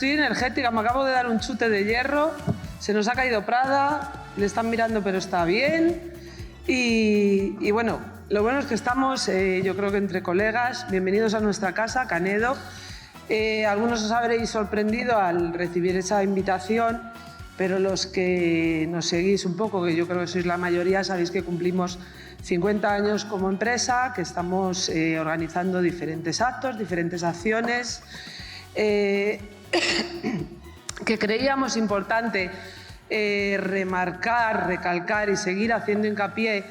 estoy energética, me acabo de dar un chute de hierro, se nos ha caído Prada, le están mirando pero está bien. Y bueno, lo bueno es que estamos, yo creo que entre colegas. Bienvenidos a nuestra casa, Canedo. Algunos os habréis sorprendido al recibir esa invitación, pero los que nos seguís un poco, que yo creo que sois la mayoría, sabéis que cumplimos 50 años como empresa, que estamos organizando diferentes actos, diferentes acciones, que creíamos importante remarcar, recalcar y seguir haciendo hincapié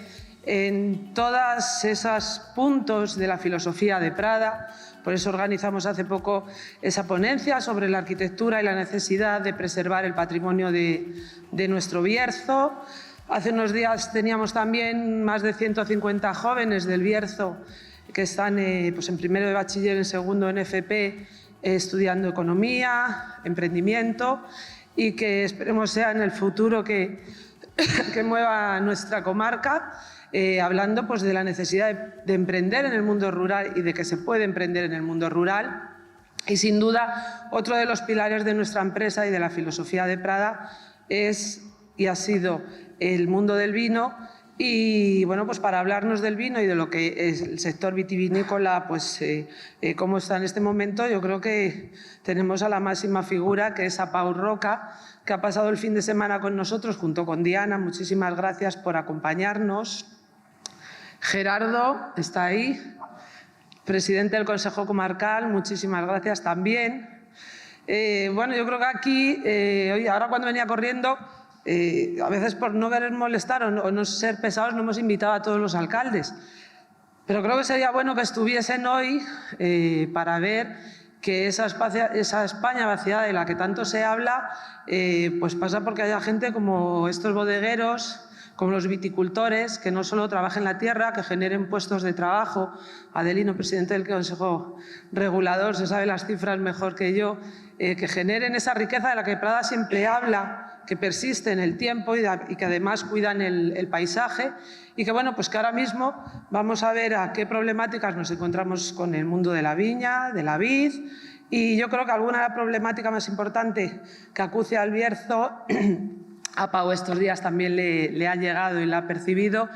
en todos esos puntos de la filosofía de Prada. Por eso organizamos hace poco esa ponencia sobre la arquitectura y la necesidad de preservar el patrimonio de nuestro Bierzo. Hace unos días teníamos también más de 150 jóvenes del Bierzo que están pues en primero de bachiller, en segundo en FP, estudiando economía, emprendimiento, y que esperemos sea en el futuro que mueva nuestra comarca. Hablando pues de la necesidad de emprender en el mundo rural y de que se puede emprender en el mundo rural. Y sin duda, otro de los pilares de nuestra empresa y de la filosofía de Prada es y ha sido el mundo del vino. Y bueno, pues para hablarnos del vino y de lo que es el sector vitivinícola, pues cómo está en este momento, yo creo que tenemos a la máxima figura, que es a Pau Roca, que ha pasado el fin de semana con nosotros junto con Diana. Muchísimas gracias por acompañarnos. Gerardo está ahí, presidente del Consejo Comarcal, muchísimas gracias también. Bueno, yo creo que aquí, hoy, ahora cuando venía corriendo, a veces por no querer molestar o no ser pesados, no hemos invitado a todos los alcaldes. Pero creo que sería bueno que estuviesen hoy para ver que esa España vaciada de la que tanto se habla, pues pasa porque haya gente como estos bodegueros, como los viticultores, que no solo trabajen la tierra, que generen puestos de trabajo. Adelino, presidente del Consejo Regulador, se sabe las cifras mejor que yo, que generen esa riqueza de la que Prada siempre habla, que persiste en el tiempo y que además cuidan el paisaje, y que bueno, pues que ahora mismo vamos a ver a qué problemáticas nos encontramos con el mundo de la viña, de la vid. Y yo creo que alguna de la problemática más importante que acucia al Bierzo, a Pau estos días también le ha llegado y la ha percibido,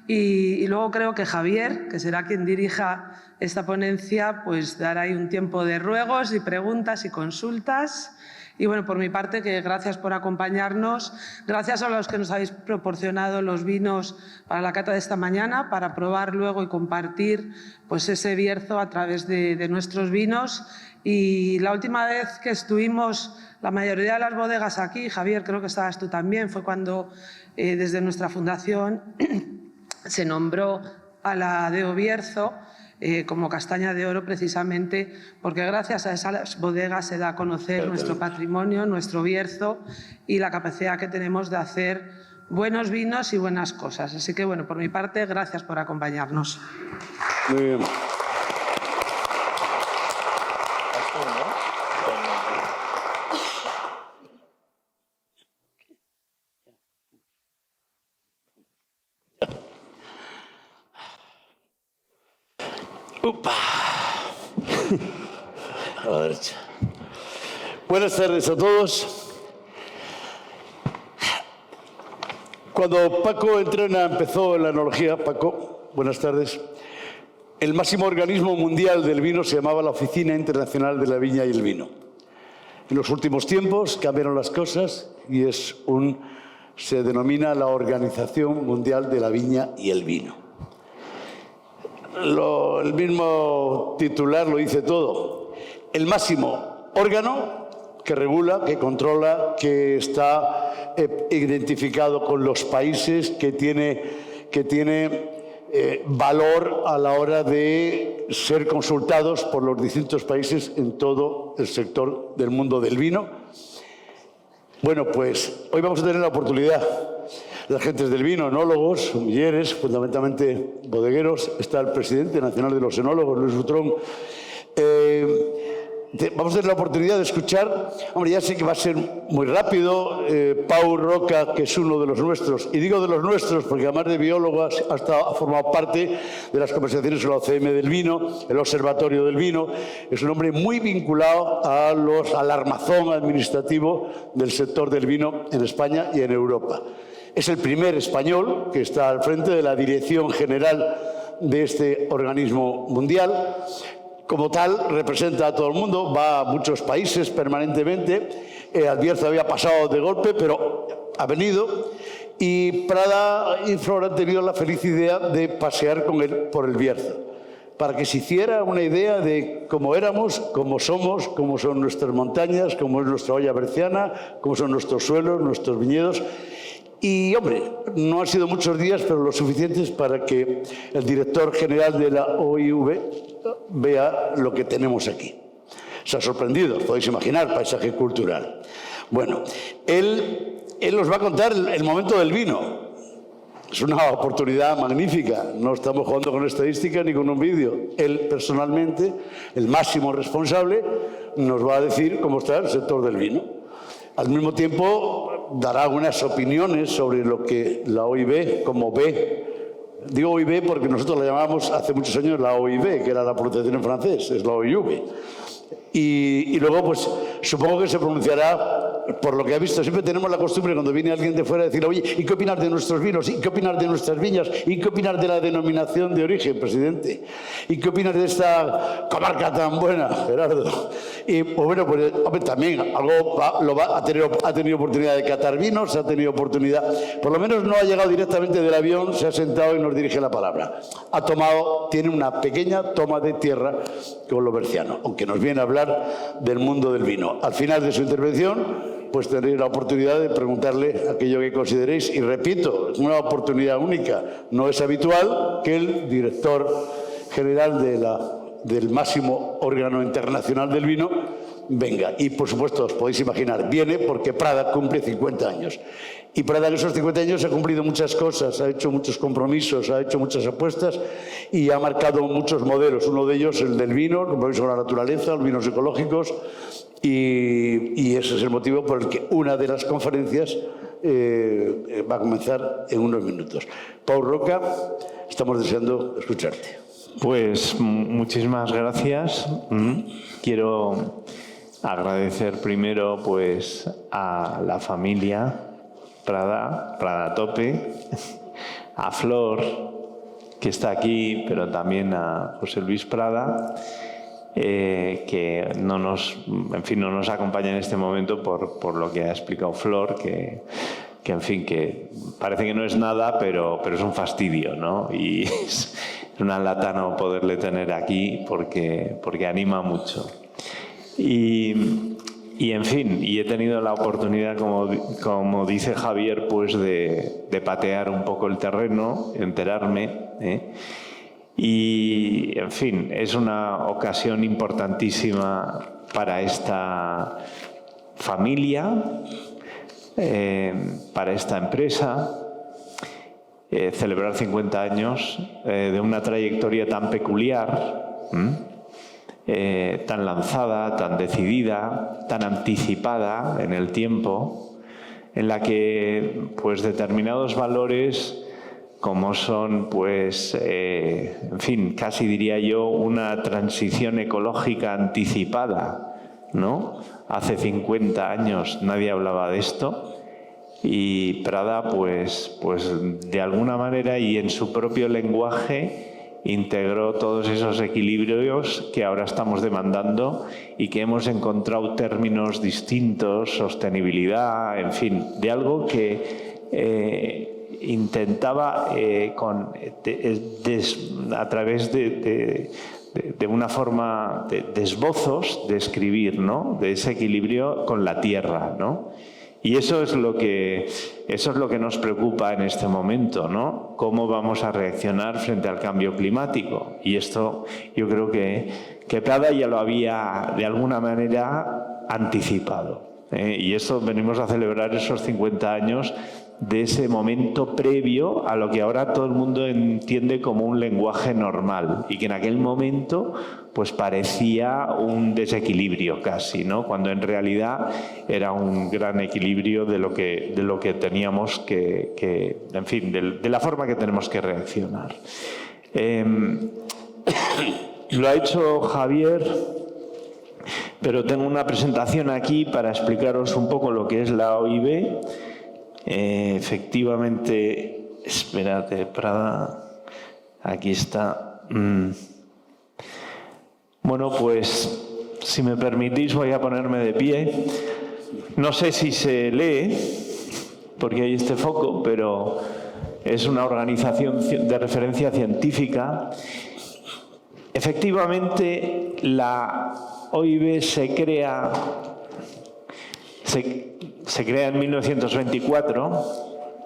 y luego creo que Javier, que será quien dirija esta ponencia, pues dará ahí un tiempo de ruegos y preguntas y consultas. Y bueno, por mi parte, que gracias por acompañarnos, gracias a los que nos habéis proporcionado los vinos para la cata de esta mañana, para probar luego y compartir pues ese Bierzo a través de nuestros vinos. Y la última vez que estuvimos la mayoría de las bodegas aquí, Javier, creo que estabas tú también, fue cuando desde nuestra fundación se nombró a la DO Bierzo como Castaña de Oro, precisamente porque gracias a esas bodegas se da a conocer nuestro patrimonio, nuestro Bierzo y la capacidad que tenemos de hacer buenos vinos y buenas cosas. Así que bueno, por mi parte, gracias por acompañarnos. Muy bien. ¡Upa! A la derecha. Buenas tardes a todos. Cuando Paco Entrena empezó en la enología, Paco, buenas tardes, el máximo organismo mundial del vino se llamaba la Oficina Internacional de la Viña y el Vino. En los últimos tiempos cambiaron las cosas y se denomina la Organización Mundial de la Viña y el Vino. El mismo titular lo dice todo. El máximo órgano que regula, que controla, que está identificado con los países, que tiene valor a la hora de ser consultados por los distintos países en todo el sector del mundo del vino. Bueno, pues hoy vamos a tener la oportunidad. Las gentes del vino, enólogos, sommelleres, fundamentalmente bodegueros. Está el presidente nacional de los enólogos, Luis Butrón. vamos a tener la oportunidad de escuchar, hombre, ya sé que va a ser muy rápido, Pau Roca, que es uno de los nuestros, y digo de los nuestros porque además de biólogo ha formado parte de las conversaciones sobre la OCM del vino, el Observatorio del Vino, es un hombre muy vinculado al armazón administrativo del sector del vino en España y en Europa. Es el primer español que está al frente de la dirección general de este organismo mundial. Como tal, representa a todo el mundo, va a muchos países permanentemente. Al Bierzo había pasado de golpe, pero ha venido. Y Prada y Flor han tenido la feliz idea de pasear con él por el Bierzo, para que se hiciera una idea de cómo éramos, cómo somos, cómo son nuestras montañas, cómo es nuestra olla berciana, cómo son nuestros suelos, nuestros viñedos. Y, hombre, no han sido muchos días, pero lo suficientes para que el director general de la OIV vea lo que tenemos aquí. Se ha sorprendido, podéis imaginar, paisaje cultural. Bueno, él os va a contar el momento del vino. Es una oportunidad magnífica, no estamos jugando con estadística ni con un vídeo. Él, personalmente, el máximo responsable, nos va a decir cómo está el sector del vino. Al mismo tiempo, dará algunas opiniones sobre lo que la OIV, como ve. Digo OIV porque nosotros la llamamos hace muchos años la OIV, que era la pronunciación en francés, es la OIV. Y luego, pues, supongo que se pronunciará por lo que ha visto. Siempre tenemos la costumbre, cuando viene alguien de fuera, de decir, oye, ¿y qué opinas de nuestros vinos? ¿Y qué opinas de nuestras viñas? ¿Y qué opinas de la denominación de origen, presidente? ¿Y qué opinas de esta comarca tan buena, Gerardo? Y, pues bueno, pues hombre, también algo ha tenido oportunidad de catar vinos, ha tenido oportunidad, por lo menos no ha llegado directamente del avión, se ha sentado y nos dirige la palabra. Tiene una pequeña toma de tierra con lo berciano, aunque nos viene a hablar del mundo del vino. Al final de su intervención, pues tendréis la oportunidad de preguntarle aquello que consideréis. Y repito, es una oportunidad única. No es habitual que el director general del máximo órgano internacional del vino venga. Y, por supuesto, os podéis imaginar, viene porque Prada cumple 50 años. Y Prada en esos 50 años ha cumplido muchas cosas, ha hecho muchos compromisos, ha hecho muchas apuestas y ha marcado muchos modelos. Uno de ellos, el del vino, el compromiso con la naturaleza, los vinos ecológicos. Y ese es el motivo por el que una de las conferencias va a comenzar en unos minutos. Pau Roca, estamos deseando escucharte. Pues muchísimas gracias. Quiero agradecer primero pues a la familia Prada a tope, a Flor, que está aquí, pero también a José Luis Prada, que no nos acompaña en este momento por lo que ha explicado Flor, que en fin, que parece que no es nada, pero es un fastidio, ¿no? Y es una lata no poderle tener aquí porque anima mucho. Y en fin, he tenido la oportunidad, como dice Javier, pues de patear un poco el terreno, enterarme, y en fin, es una ocasión importantísima para esta familia, para esta empresa, celebrar 50 años de una trayectoria tan peculiar, tan lanzada, tan decidida, tan anticipada en el tiempo, en la que pues determinados valores como son pues en fin, casi diría yo una transición ecológica anticipada, ¿no? Hace 50 años nadie hablaba de esto y Prada pues de alguna manera y en su propio lenguaje integró todos esos equilibrios que ahora estamos demandando y que hemos encontrado términos distintos, sostenibilidad, en fin, de algo que intentaba a través de una forma de esbozos de escribir, ¿no? De ese equilibrio con la tierra, ¿no? Y eso es lo que nos preocupa en este momento, ¿no? Cómo vamos a reaccionar frente al cambio climático. Y esto yo creo que Prada ya lo había de alguna manera anticipado. Y esto venimos a celebrar esos 50 años de ese momento previo a lo que ahora todo el mundo entiende como un lenguaje normal y que en aquel momento pues parecía un desequilibrio casi, ¿no? Cuando en realidad era un gran equilibrio de lo que teníamos en fin, de la forma que tenemos que reaccionar. Lo ha hecho Javier, pero tengo una presentación aquí para explicaros un poco lo que es la OIB. Efectivamente, espérate, Prada, aquí está. Bueno, pues si me permitís voy a ponerme de pie. No sé si se lee, porque hay este foco, pero es una organización de referencia científica. Efectivamente, la OIB se crea en 1924,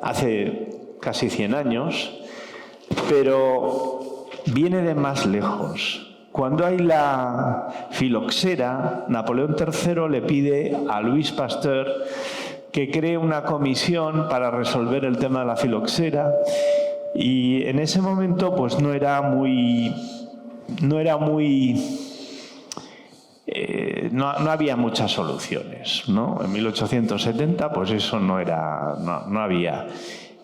hace casi 100 años, pero viene de más lejos. Cuando hay la filoxera, Napoleón III le pide a Louis Pasteur que cree una comisión para resolver el tema de la filoxera, y en ese momento pues no había muchas soluciones, ¿no? En 1870 pues eso no había.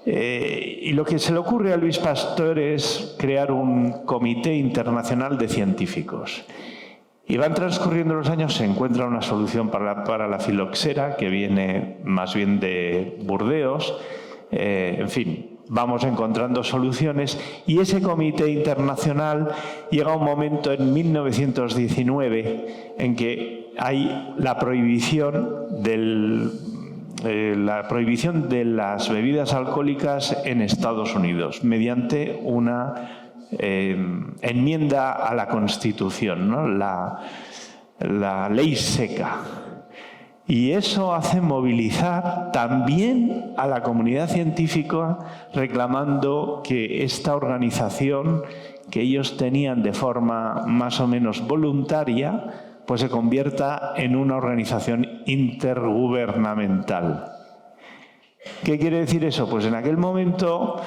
Y lo que se le ocurre a Louis Pasteur es crear un comité internacional de científicos. Y van transcurriendo los años, se encuentra una solución para la filoxera, que viene más bien de Burdeos. En fin, vamos encontrando soluciones, y ese comité internacional llega a un momento en 1919 en que hay la prohibición de las bebidas alcohólicas en Estados Unidos mediante una enmienda a la Constitución, ¿no? La ley seca. Y eso hace movilizar también a la comunidad científica, reclamando que esta organización que ellos tenían de forma más o menos voluntaria, pues se convierta en una organización intergubernamental. ¿Qué quiere decir eso? Pues en aquel momento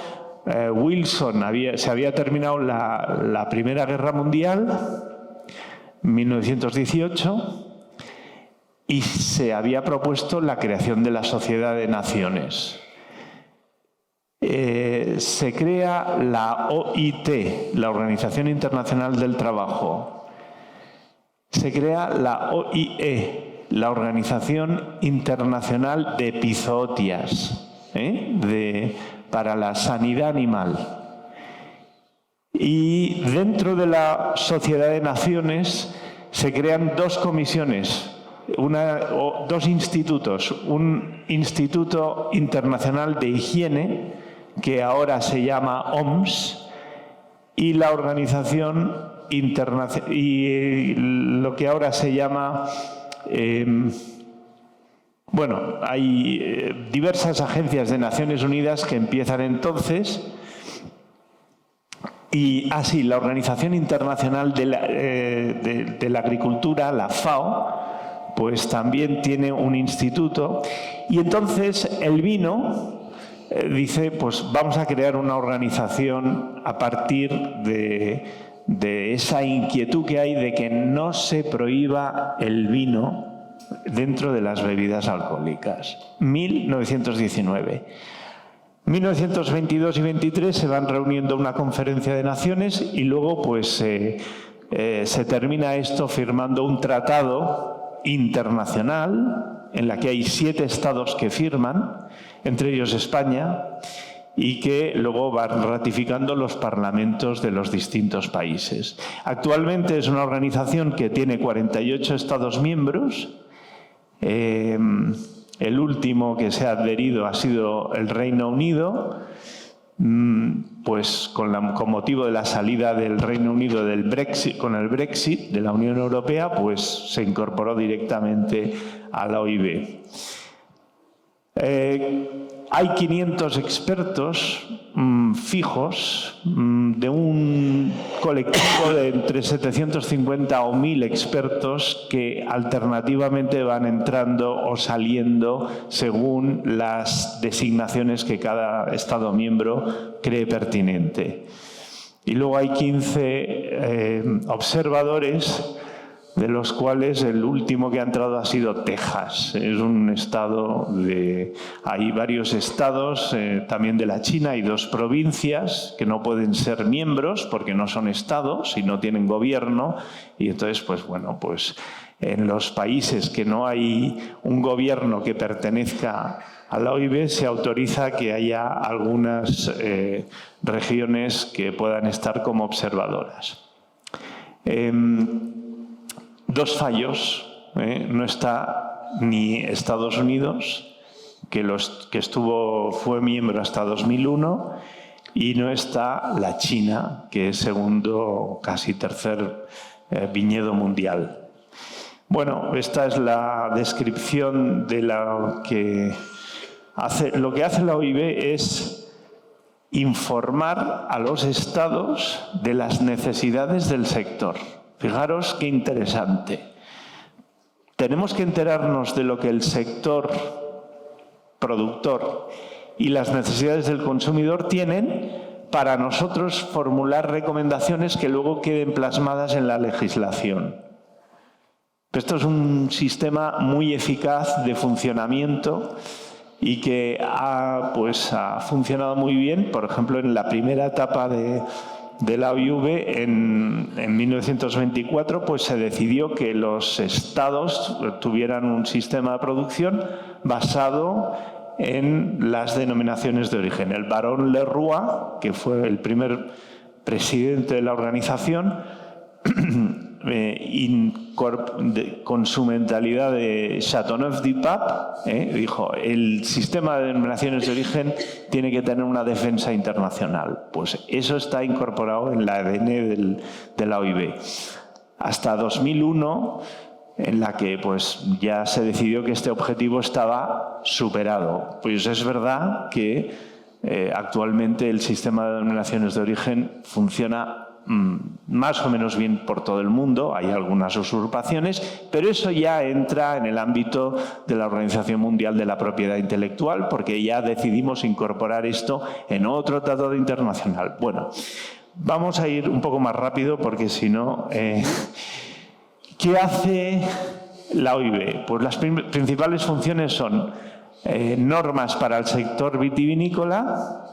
Wilson se había terminado la Primera Guerra Mundial, 1918, y se había propuesto la creación de la Sociedad de Naciones. Se crea la OIT, la Organización Internacional del Trabajo. Se crea la OIE, la Organización Internacional de Epizootias, para la sanidad animal. Y dentro de la Sociedad de Naciones se crean dos comisiones, dos institutos, un Instituto Internacional de Higiene, que ahora se llama OMS, y la Organización Internacional, y lo que ahora se llama, hay diversas agencias de Naciones Unidas que empiezan entonces, y así la Organización Internacional de la Agricultura, la FAO, pues también tiene un instituto, y entonces el vino dice, pues vamos a crear una organización a partir de esa inquietud que hay de que no se prohíba el vino dentro de las bebidas alcohólicas. 1919. 1922 y 23 se van reuniendo una conferencia de naciones, y luego pues se termina esto firmando un tratado internacional en la que hay 7 estados que firman, entre ellos España, y que luego van ratificando los parlamentos de los distintos países. Actualmente es una organización que tiene 48 estados miembros. El último que se ha adherido ha sido el Reino Unido, pues con motivo de la salida del Reino Unido del Brexit, con el Brexit de la Unión Europea, pues se incorporó directamente a la OIB. Hay 500 expertos, fijos de un colectivo de entre 750 o 1000 expertos que alternativamente van entrando o saliendo según las designaciones que cada Estado miembro cree pertinente. Y luego hay 15 observadores, de los cuales el último que ha entrado ha sido Texas. Es un estado hay varios estados, también de la China, y 2 provincias que no pueden ser miembros porque no son estados y no tienen gobierno. Y entonces, pues bueno, pues en los países que no hay un gobierno que pertenezca a la OIB se autoriza que haya algunas regiones que puedan estar como observadoras. 2 fallos. No está ni Estados Unidos, que fue miembro hasta 2001, y no está la China, que es segundo, casi tercer viñedo mundial. Bueno, esta es la descripción de lo que hace la OIB, es informar a los estados de las necesidades del sector. Fijaros qué interesante. Tenemos que enterarnos de lo que el sector productor y las necesidades del consumidor tienen para nosotros formular recomendaciones que luego queden plasmadas en la legislación. Esto es un sistema muy eficaz de funcionamiento y que ha funcionado muy bien. Por ejemplo, en la primera etapa de la OIV, en 1924, pues se decidió que los estados tuvieran un sistema de producción basado en las denominaciones de origen. El barón Leroy, que fue el primer presidente de la organización, con su mentalidad de Chateauneuf-du-Pape, dijo: el sistema de denominaciones de origen tiene que tener una defensa internacional. Pues eso está incorporado en la ADN de la OIB. Hasta 2001, en la que pues ya se decidió que este objetivo estaba superado. Pues es verdad que actualmente el sistema de denominaciones de origen funciona más o menos bien por todo el mundo. Hay algunas usurpaciones, pero eso ya entra en el ámbito de la Organización Mundial de la Propiedad Intelectual, porque ya decidimos incorporar esto en otro tratado internacional. Bueno, vamos a ir un poco más rápido porque si no... ¿Qué hace la OIB? Pues las principales funciones son normas para el sector vitivinícola.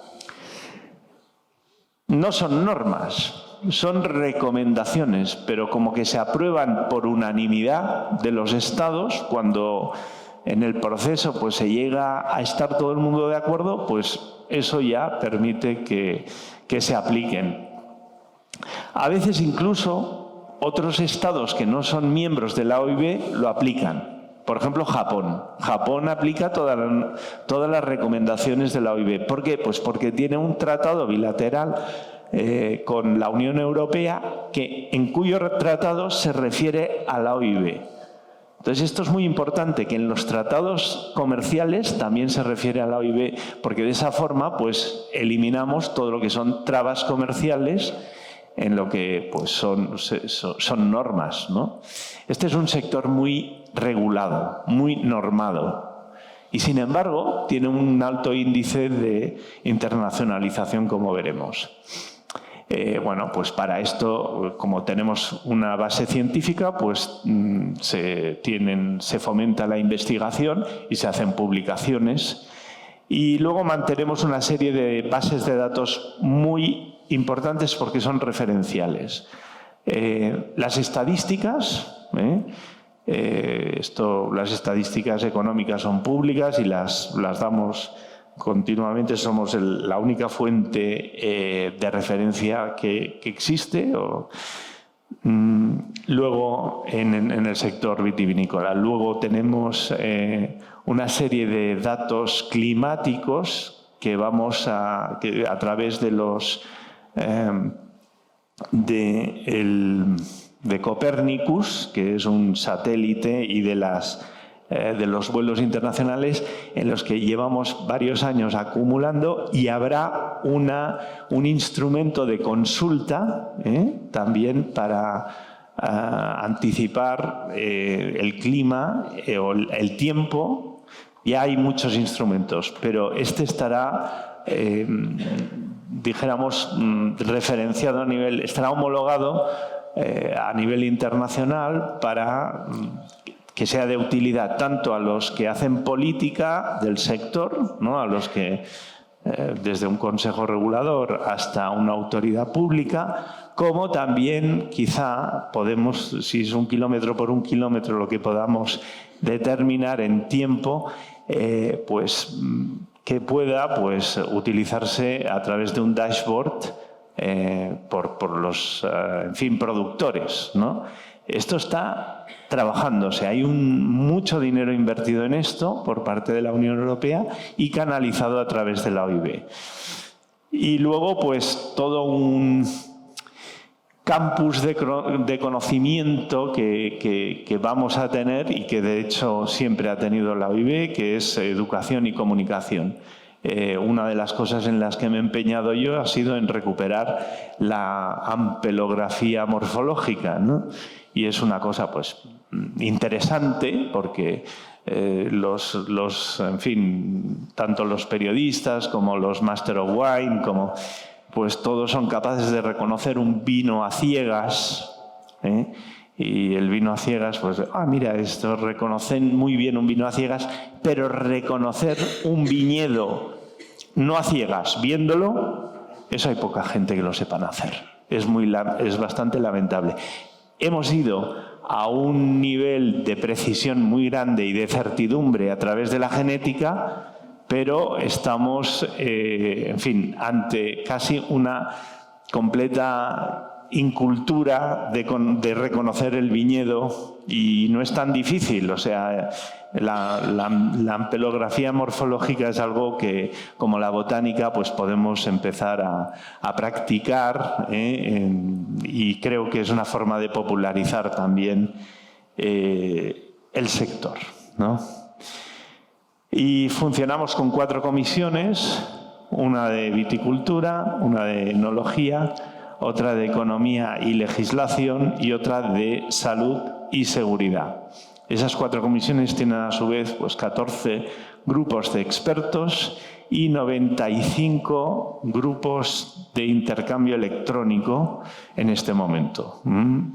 No son normas, son recomendaciones, pero como que se aprueban por unanimidad de los estados. Cuando en el proceso pues se llega a estar todo el mundo de acuerdo, pues eso ya permite que se apliquen. A veces incluso otros estados que no son miembros de la OIB lo aplican. Por ejemplo, Japón. Japón aplica todas las recomendaciones de la OIB. ¿Por qué? Pues porque tiene un tratado bilateral con la Unión Europea en cuyo tratado se refiere a la OIB. Entonces esto es muy importante, que en los tratados comerciales también se refiere a la OIB, porque de esa forma pues eliminamos todo lo que son trabas comerciales en lo que pues son normas, ¿no? Este es un sector muy regulado, muy normado, y sin embargo tiene un alto índice de internacionalización, como veremos. Bueno, pues para esto, como tenemos una base científica, pues se fomenta la investigación y se hacen publicaciones. Y luego mantenemos una serie de bases de datos muy importantes porque son referenciales. Las estadísticas, las estadísticas económicas son públicas y las damos continuamente. Somos la única fuente de referencia que existe. Luego, en el sector vitivinícola. Luego tenemos una serie de datos climáticos que vamos a través de los de Copernicus, que es un satélite, y de las de los vuelos internacionales en los que llevamos varios años acumulando, y habrá un instrumento de consulta también para anticipar el clima o el tiempo. Ya hay muchos instrumentos, pero este estará, dijéramos, referenciado estará homologado a nivel internacional para que sea de utilidad tanto a los que hacen política del sector, ¿no? A los que, desde un consejo regulador hasta una autoridad pública, como también quizá podemos, si es 1 kilómetro por 1 kilómetro, lo que podamos determinar en tiempo, pues que pueda utilizarse a través de un dashboard por los, en fin, productores, ¿no? Esto está trabajándose. Hay mucho dinero invertido en esto por parte de la Unión Europea y canalizado a través de la OIB. Y luego, pues, todo un campus de conocimiento que vamos a tener y que, de hecho, siempre ha tenido la OIB, que es educación y comunicación. Una de las cosas en las que me he empeñado yo ha sido en recuperar la ampelografía morfológica, ¿no? Y es una cosa, pues, interesante porque en fin, tanto los periodistas como los Master of Wine, pues todos son capaces de reconocer un vino a ciegas, y el vino a ciegas, pues, mira, esto reconocen muy bien un vino a ciegas, pero reconocer un viñedo no a ciegas, viéndolo, eso hay poca gente que lo sepan hacer. Es bastante lamentable. Hemos ido a un nivel de precisión muy grande y de certidumbre a través de la genética, pero estamos, en fin, ante casi una completa incultura de reconocer el viñedo, y no es tan difícil. O sea, la ampelografía morfológica es algo que, como la botánica, pues podemos empezar a practicar, y creo que es una forma de popularizar también el sector, ¿no? Y funcionamos con 4 comisiones, una de viticultura, una de enología, otra de economía y legislación y otra de salud y seguridad. Esas 4 comisiones tienen a su vez, pues, 14 grupos de expertos y 95 grupos de intercambio electrónico en este momento.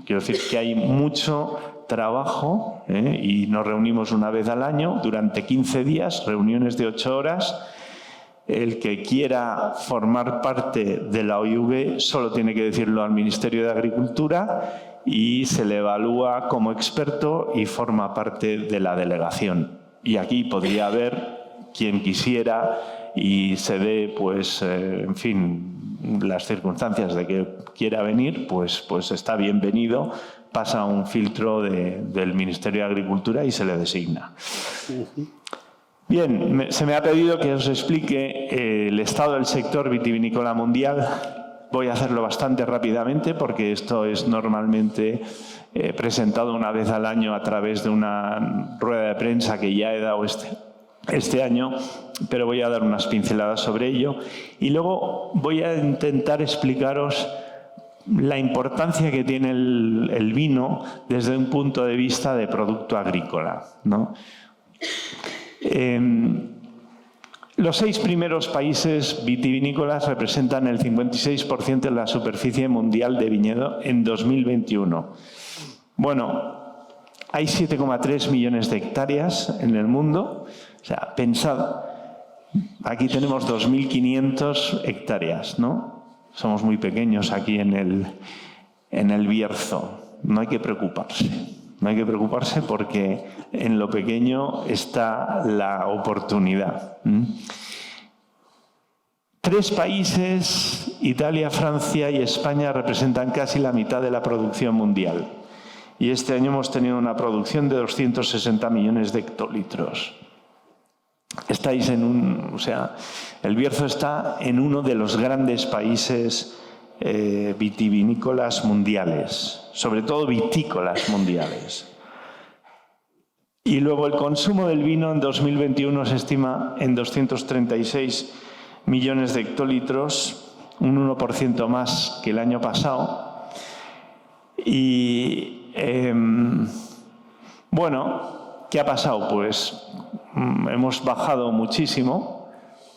Quiero decir que hay mucho trabajo, y nos reunimos una vez al año durante 15 días, reuniones de 8 horas. El que quiera formar parte de la OIV solo tiene que decirlo al Ministerio de Agricultura y se le evalúa como experto y forma parte de la delegación. Y aquí podría haber quien quisiera y se dé, pues, en fin, las circunstancias de que quiera venir, pues está bienvenido. Pasa un filtro del Ministerio de Agricultura y se le designa. Bien, se me ha pedido que os explique el estado del sector vitivinícola mundial. Voy a hacerlo bastante rápidamente porque esto es normalmente presentado una vez al año a través de una rueda de prensa que ya he dado este año, pero voy a dar unas pinceladas sobre ello. Y luego voy a intentar explicaros la importancia que tiene el vino desde un punto de vista de producto agrícola, ¿no? Los 6 primeros países vitivinícolas representan el 56% de la superficie mundial de viñedo en 2021. Bueno, hay 7,3 millones de hectáreas en el mundo. O sea, pensad, aquí tenemos 2.500 hectáreas, ¿no? Somos muy pequeños aquí en el Bierzo. No hay que preocuparse. No hay que preocuparse porque en lo pequeño está la oportunidad. 3 países, Italia, Francia y España, representan casi la mitad de la producción mundial. Y este año hemos tenido una producción de 260 millones de hectolitros. Estáis o sea, el Bierzo está en uno de los grandes países vitivinícolas mundiales, sobre todo vitícolas mundiales. Y luego el consumo del vino en 2021 se estima en 236 millones de hectolitros, un 1% más que el año pasado. Y bueno, ¿qué ha pasado? Pues hemos bajado muchísimo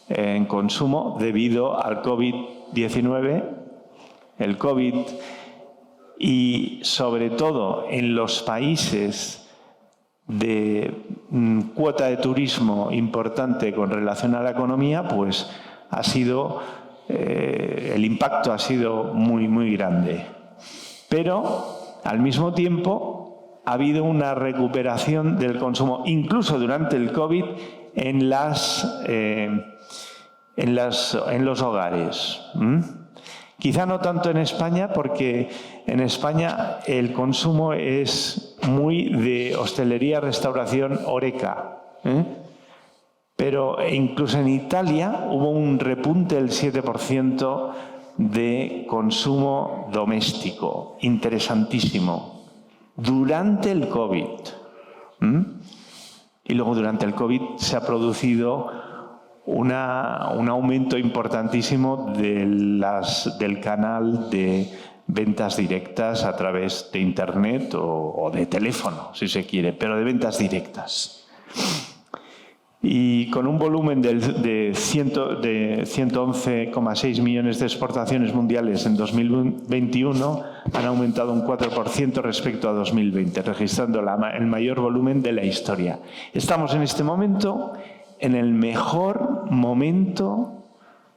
en consumo debido al COVID-19, el COVID, y sobre todo en los países de cuota de turismo importante con relación a la economía, pues ha sido, el impacto ha sido muy, muy grande. Pero, al mismo tiempo, ha habido una recuperación del consumo, incluso durante el COVID, en los hogares. Quizá no tanto en España, porque en España el consumo es muy de hostelería, restauración, horeca. Pero incluso en Italia hubo un repunte del 7% de consumo doméstico, interesantísimo, durante el COVID. Y luego durante el COVID se ha producido un aumento importantísimo del canal de ventas directas a través de Internet o de teléfono, si se quiere, pero de ventas directas. Y con un volumen de 111,6 millones de exportaciones mundiales en 2021, han aumentado un 4% respecto a 2020, registrando el mayor volumen de la historia. Estamos en este momento en el mejor momento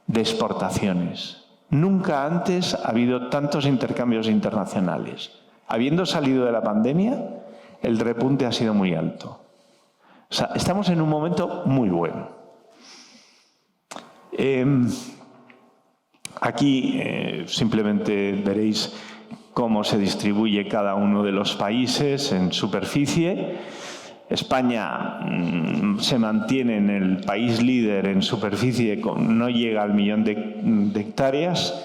de exportaciones. Nunca antes ha habido tantos intercambios internacionales. Habiendo salido de la pandemia, el repunte ha sido muy alto. O sea, estamos en un momento muy bueno. Aquí simplemente veréis cómo se distribuye cada uno de los países en superficie. España se mantiene en el país líder en superficie, no llega al 1.000.000 de hectáreas.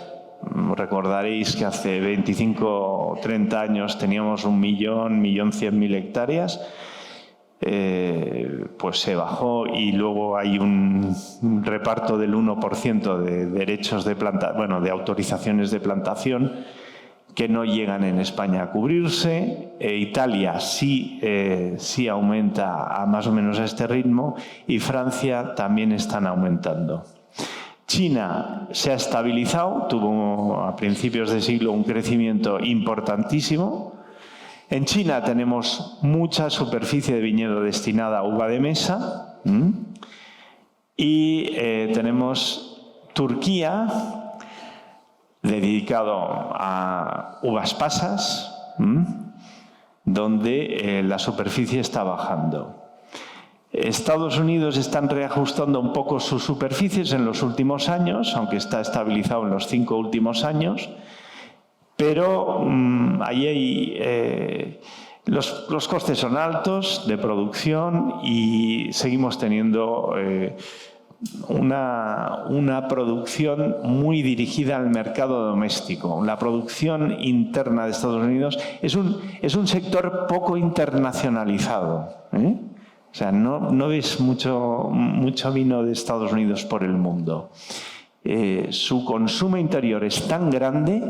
Recordaréis que hace 25 o 30 años teníamos 1.100.000 hectáreas. Pues se bajó y luego hay un reparto del 1% de derechos de de autorizaciones de plantación que no llegan en España a cubrirse. Italia sí aumenta a más o menos a este ritmo y Francia también están aumentando. China se ha estabilizado, tuvo a principios de siglo un crecimiento importantísimo. En China tenemos mucha superficie de viñedo destinada a uva de mesa y tenemos Turquía dedicado a uvas pasas, donde la superficie está bajando. Estados Unidos están reajustando un poco sus superficies en los últimos años, aunque está estabilizado en los 5 últimos años. Pero ahí hay, los costes son altos de producción y seguimos teniendo una producción muy dirigida al mercado doméstico. La producción interna de Estados Unidos es un sector poco internacionalizado. O sea, no ves mucho vino de Estados Unidos por el mundo. Su consumo interior es tan grande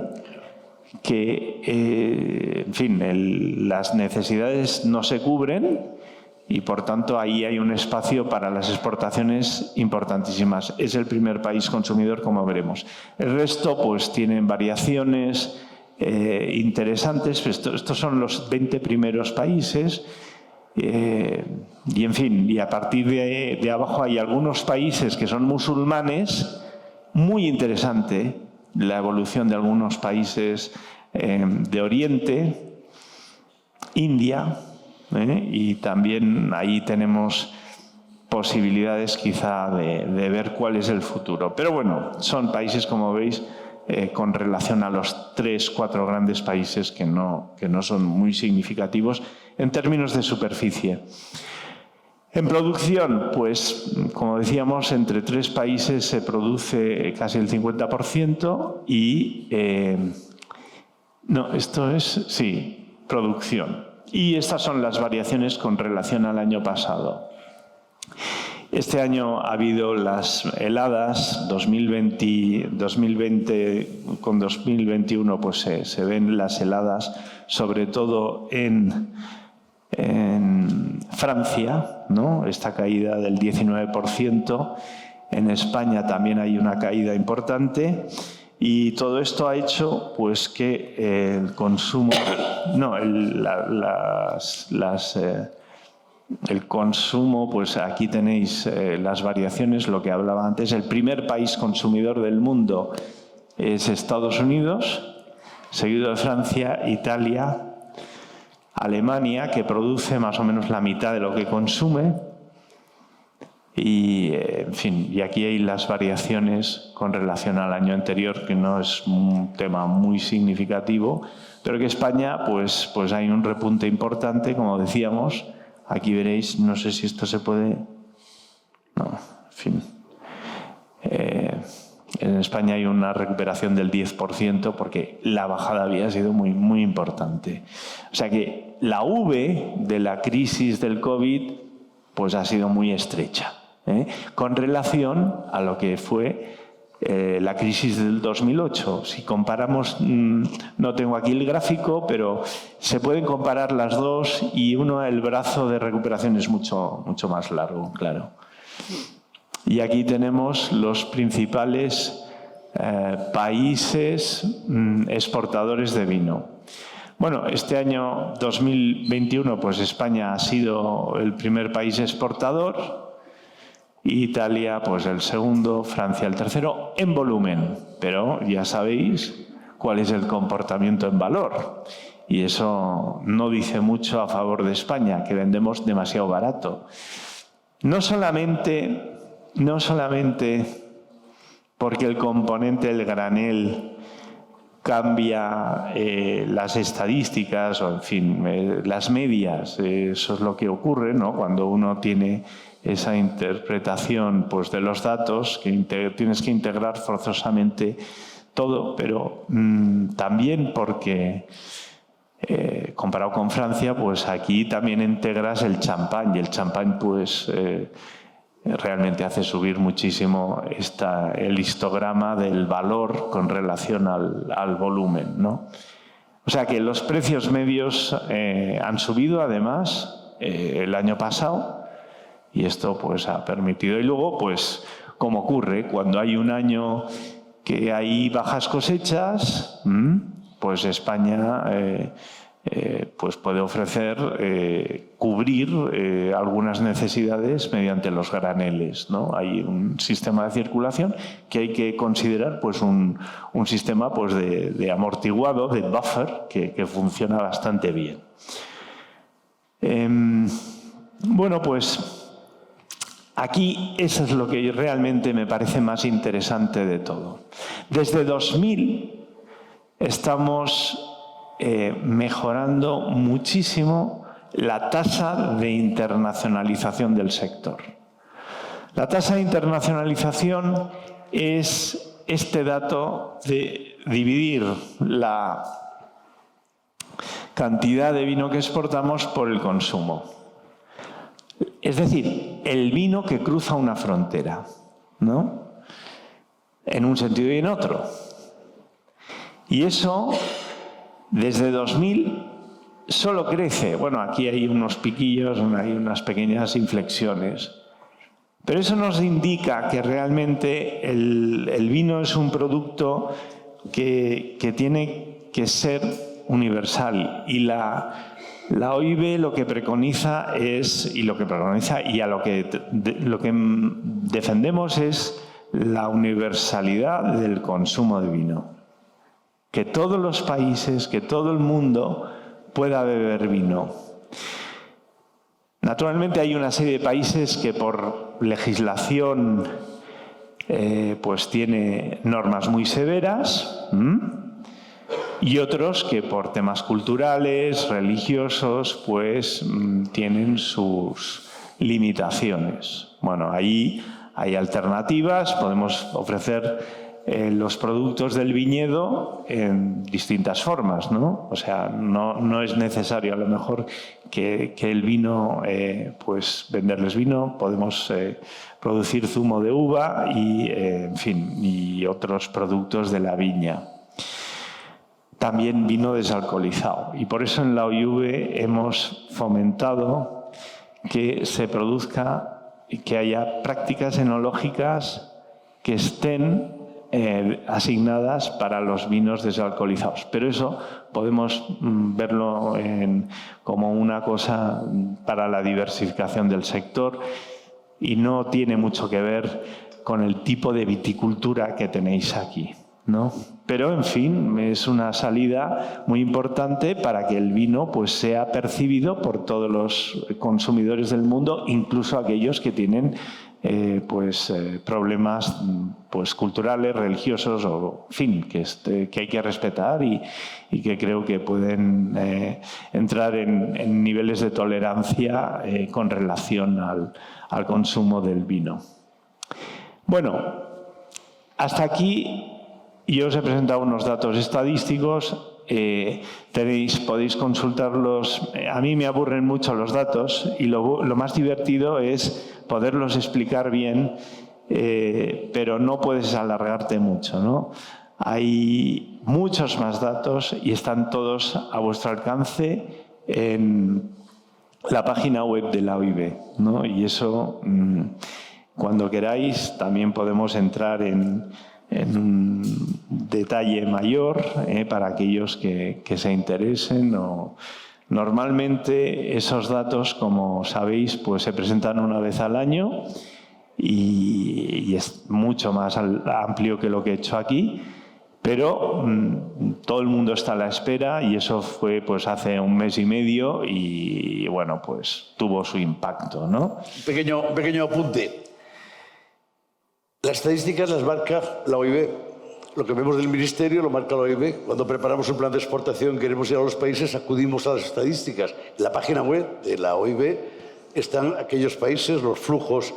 que, en fin, las necesidades no se cubren y, por tanto, ahí hay un espacio para las exportaciones importantísimas. Es el primer país consumidor, como veremos. El resto, pues, tienen variaciones interesantes. Estos son los 20 primeros países. Y, en fin, y a partir de abajo hay algunos países que son musulmanes. Muy interesante la evolución de algunos países de Oriente, India, y también ahí tenemos posibilidades quizá de ver cuál es el futuro. Pero bueno, son países, como veis, con relación a los 3 o 4 grandes países que no son muy significativos en términos de superficie. En producción, pues, como decíamos, entre 3 países se produce casi el 50% y... no, esto es, sí, producción. Y estas son las variaciones con relación al año pasado. Este año ha habido las heladas, 2020 con 2021 pues se ven las heladas, sobre todo en Francia, ¿no? Esta caída del 19%. En España también hay una caída importante. Y todo esto ha hecho pues que el consumo, el consumo, pues aquí tenéis las variaciones, lo que hablaba antes. El primer país consumidor del mundo es Estados Unidos, seguido de Francia, Italia, Alemania, que produce más o menos la mitad de lo que consume. Y, en fin, y aquí hay las variaciones con relación al año anterior, que no es un tema muy significativo, pero que España, pues hay un repunte importante, como decíamos. Aquí veréis, no sé si esto se puede... No, en fin. En España hay una recuperación del 10% porque la bajada había sido muy, muy importante. O sea que la V de la crisis del COVID pues ha sido muy estrecha, con relación a lo que fue la crisis del 2008. Si comparamos, no tengo aquí el gráfico, pero se pueden comparar las dos y el brazo de recuperación es mucho más largo, claro. Y aquí tenemos los principales países exportadores de vino. Bueno, este año 2021, pues España ha sido el primer país exportador, Italia pues el segundo, Francia el tercero en volumen, pero ya sabéis cuál es el comportamiento en valor. Y eso no dice mucho a favor de España, que vendemos demasiado barato. No solamente porque el componente del granel cambia las estadísticas o, en fin, las medias. Eso es lo que ocurre, ¿no? Cuando uno tiene esa interpretación pues, de los datos, que tienes que integrar forzosamente todo, pero también porque, comparado con Francia, pues aquí también integras el champán, y el champán pues realmente hace subir muchísimo el histograma del valor con relación al volumen, ¿no? O sea que los precios medios han subido además el año pasado, y esto pues ha permitido. Y luego, pues, como ocurre cuando hay un año que hay bajas cosechas, pues España pues puede ofrecer cubrir algunas necesidades mediante los graneles, ¿no? Hay un sistema de circulación que hay que considerar pues un sistema pues de amortiguado, de buffer, que funciona bastante bien. Bueno, pues aquí eso es lo que realmente me parece más interesante de todo. Desde 2000 estamos mejorando muchísimo la tasa de internacionalización del sector. La tasa de internacionalización es este dato de dividir la cantidad de vino que exportamos por el consumo. Es decir, el vino que cruza una frontera, ¿no? En un sentido y en otro. Y eso, desde 2000, solo crece. Bueno, aquí hay unos piquillos, hay unas pequeñas inflexiones. Pero eso nos indica que realmente el vino es un producto que tiene que ser universal. Y la OIB lo que preconiza y a lo que defendemos es la universalidad del consumo de vino. Que todos los países, que todo el mundo pueda beber vino. Naturalmente hay una serie de países que por legislación pues tiene normas muy severas, y otros que por temas culturales, religiosos, pues tienen sus limitaciones. Bueno, ahí hay alternativas, podemos ofrecer los productos del viñedo en distintas formas, ¿no? O sea, no es necesario a lo mejor que el vino, pues venderles vino, podemos producir zumo de uva y, en fin, y otros productos de la viña. También vino desalcoholizado. Y por eso en la OIV hemos fomentado que se produzca y que haya prácticas enológicas que estén asignadas para los vinos desalcoholizados. Pero eso podemos verlo como una cosa para la diversificación del sector y no tiene mucho que ver con el tipo de viticultura que tenéis aquí, ¿no? Pero, en fin, es una salida muy importante para que el vino pues, sea percibido por todos los consumidores del mundo, incluso aquellos que tienen problemas pues, culturales, religiosos, o, en fin, que hay que respetar y que creo que pueden entrar en niveles de tolerancia con relación al consumo del vino. Bueno, hasta aquí yo os he presentado unos datos estadísticos. Podéis consultarlos. A mí me aburren mucho los datos y lo más divertido es poderlos explicar bien, pero no puedes alargarte mucho, ¿no? Hay muchos más datos y están todos a vuestro alcance en la página web de la OIV, ¿no? Y eso, cuando queráis, también podemos entrar en un detalle mayor para aquellos que se interesen. Normalmente esos datos, como sabéis, pues se presentan una vez al año y es mucho más amplio que lo que he hecho aquí, pero todo el mundo está a la espera y eso fue pues hace un mes y medio y bueno, pues tuvo su impacto, ¿no? Pequeño apunte. Las estadísticas las marca la OIV. Lo que vemos del Ministerio lo marca la OIV. Cuando preparamos un plan de exportación, queremos ir a los países, acudimos a las estadísticas. En la página web de la OIV están aquellos países, los flujos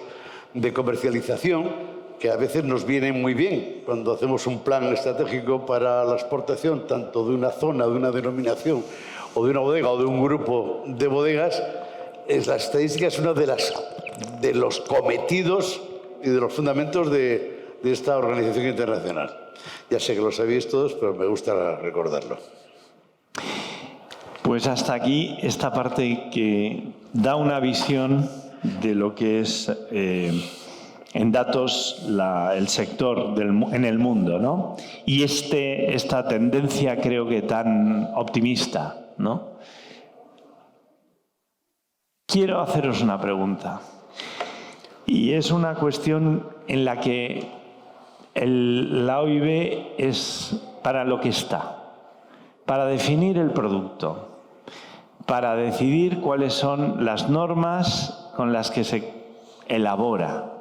de comercialización, que a veces nos vienen muy bien cuando hacemos un plan estratégico para la exportación, tanto de una zona, de una denominación, o de una bodega, o de un grupo de bodegas. La estadística es uno de los cometidos y de los fundamentos de esta organización internacional. Ya sé que lo sabéis todos, pero me gusta recordarlo. Pues hasta aquí esta parte que da una visión de lo que es en datos el sector en el mundo, ¿no? Y esta tendencia creo que tan optimista, ¿no? Quiero haceros una pregunta. Y es una cuestión en la que la OIV es para lo que está, para definir el producto, para decidir cuáles son las normas con las que se elabora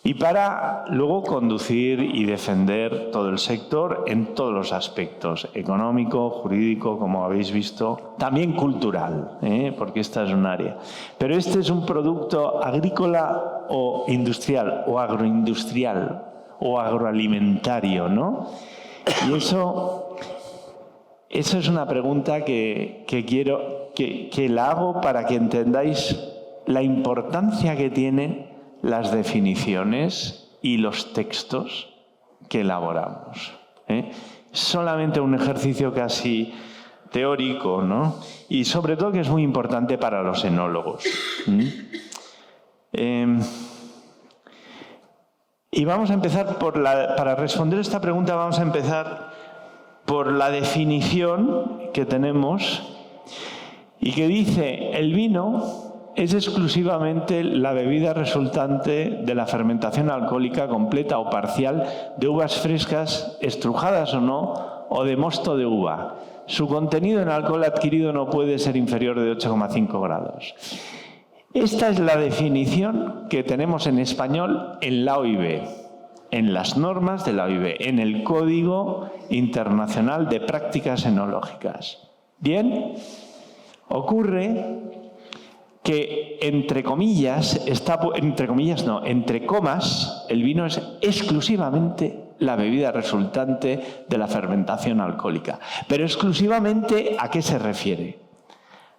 y para luego conducir y defender todo el sector en todos los aspectos, económico, jurídico, como habéis visto, también cultural, porque esta es un área. Pero este es un producto agrícola o industrial, o agroindustrial, o agroalimentario, ¿no? Y eso es una pregunta que quiero que la hago para que entendáis la importancia que tienen las definiciones y los textos que elaboramos. Solamente un ejercicio casi teórico, ¿no? Y sobre todo que es muy importante para los enólogos. Y vamos a empezar para responder esta pregunta vamos a empezar por la definición que tenemos y que dice: el vino es exclusivamente la bebida resultante de la fermentación alcohólica completa o parcial de uvas frescas, estrujadas o no, o de mosto de uva. Su contenido en alcohol adquirido no puede ser inferior de 8,5 grados. Esta es la definición que tenemos en español en la OIV, en las normas de la OIV, en el Código Internacional de Prácticas Enológicas. Bien, ocurre que que entre comillas, entre comas, el vino es exclusivamente la bebida resultante de la fermentación alcohólica. Pero exclusivamente, ¿a qué se refiere?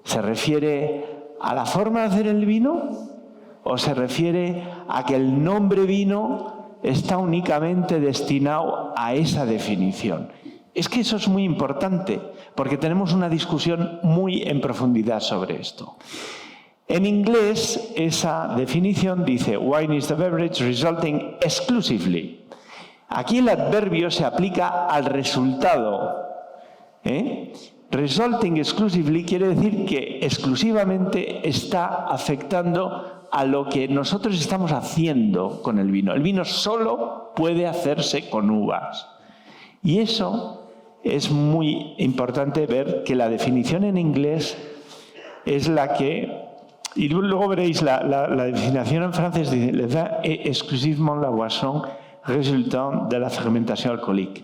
¿Se refiere a la forma de hacer el vino? ¿O se refiere a que el nombre vino está únicamente destinado a esa definición? Es que eso es muy importante, porque tenemos una discusión muy en profundidad sobre esto. En inglés, esa definición dice wine is the beverage resulting exclusively. Aquí el adverbio se aplica al resultado. Resulting exclusively quiere decir que exclusivamente está afectando a lo que nosotros estamos haciendo con el vino. El vino solo puede hacerse con uvas. Y eso es muy importante ver que la definición en inglés es la que... Y luego veréis la definición en francés, dice le vin est exclusivement la boisson résultant de la fermentation alcoolique.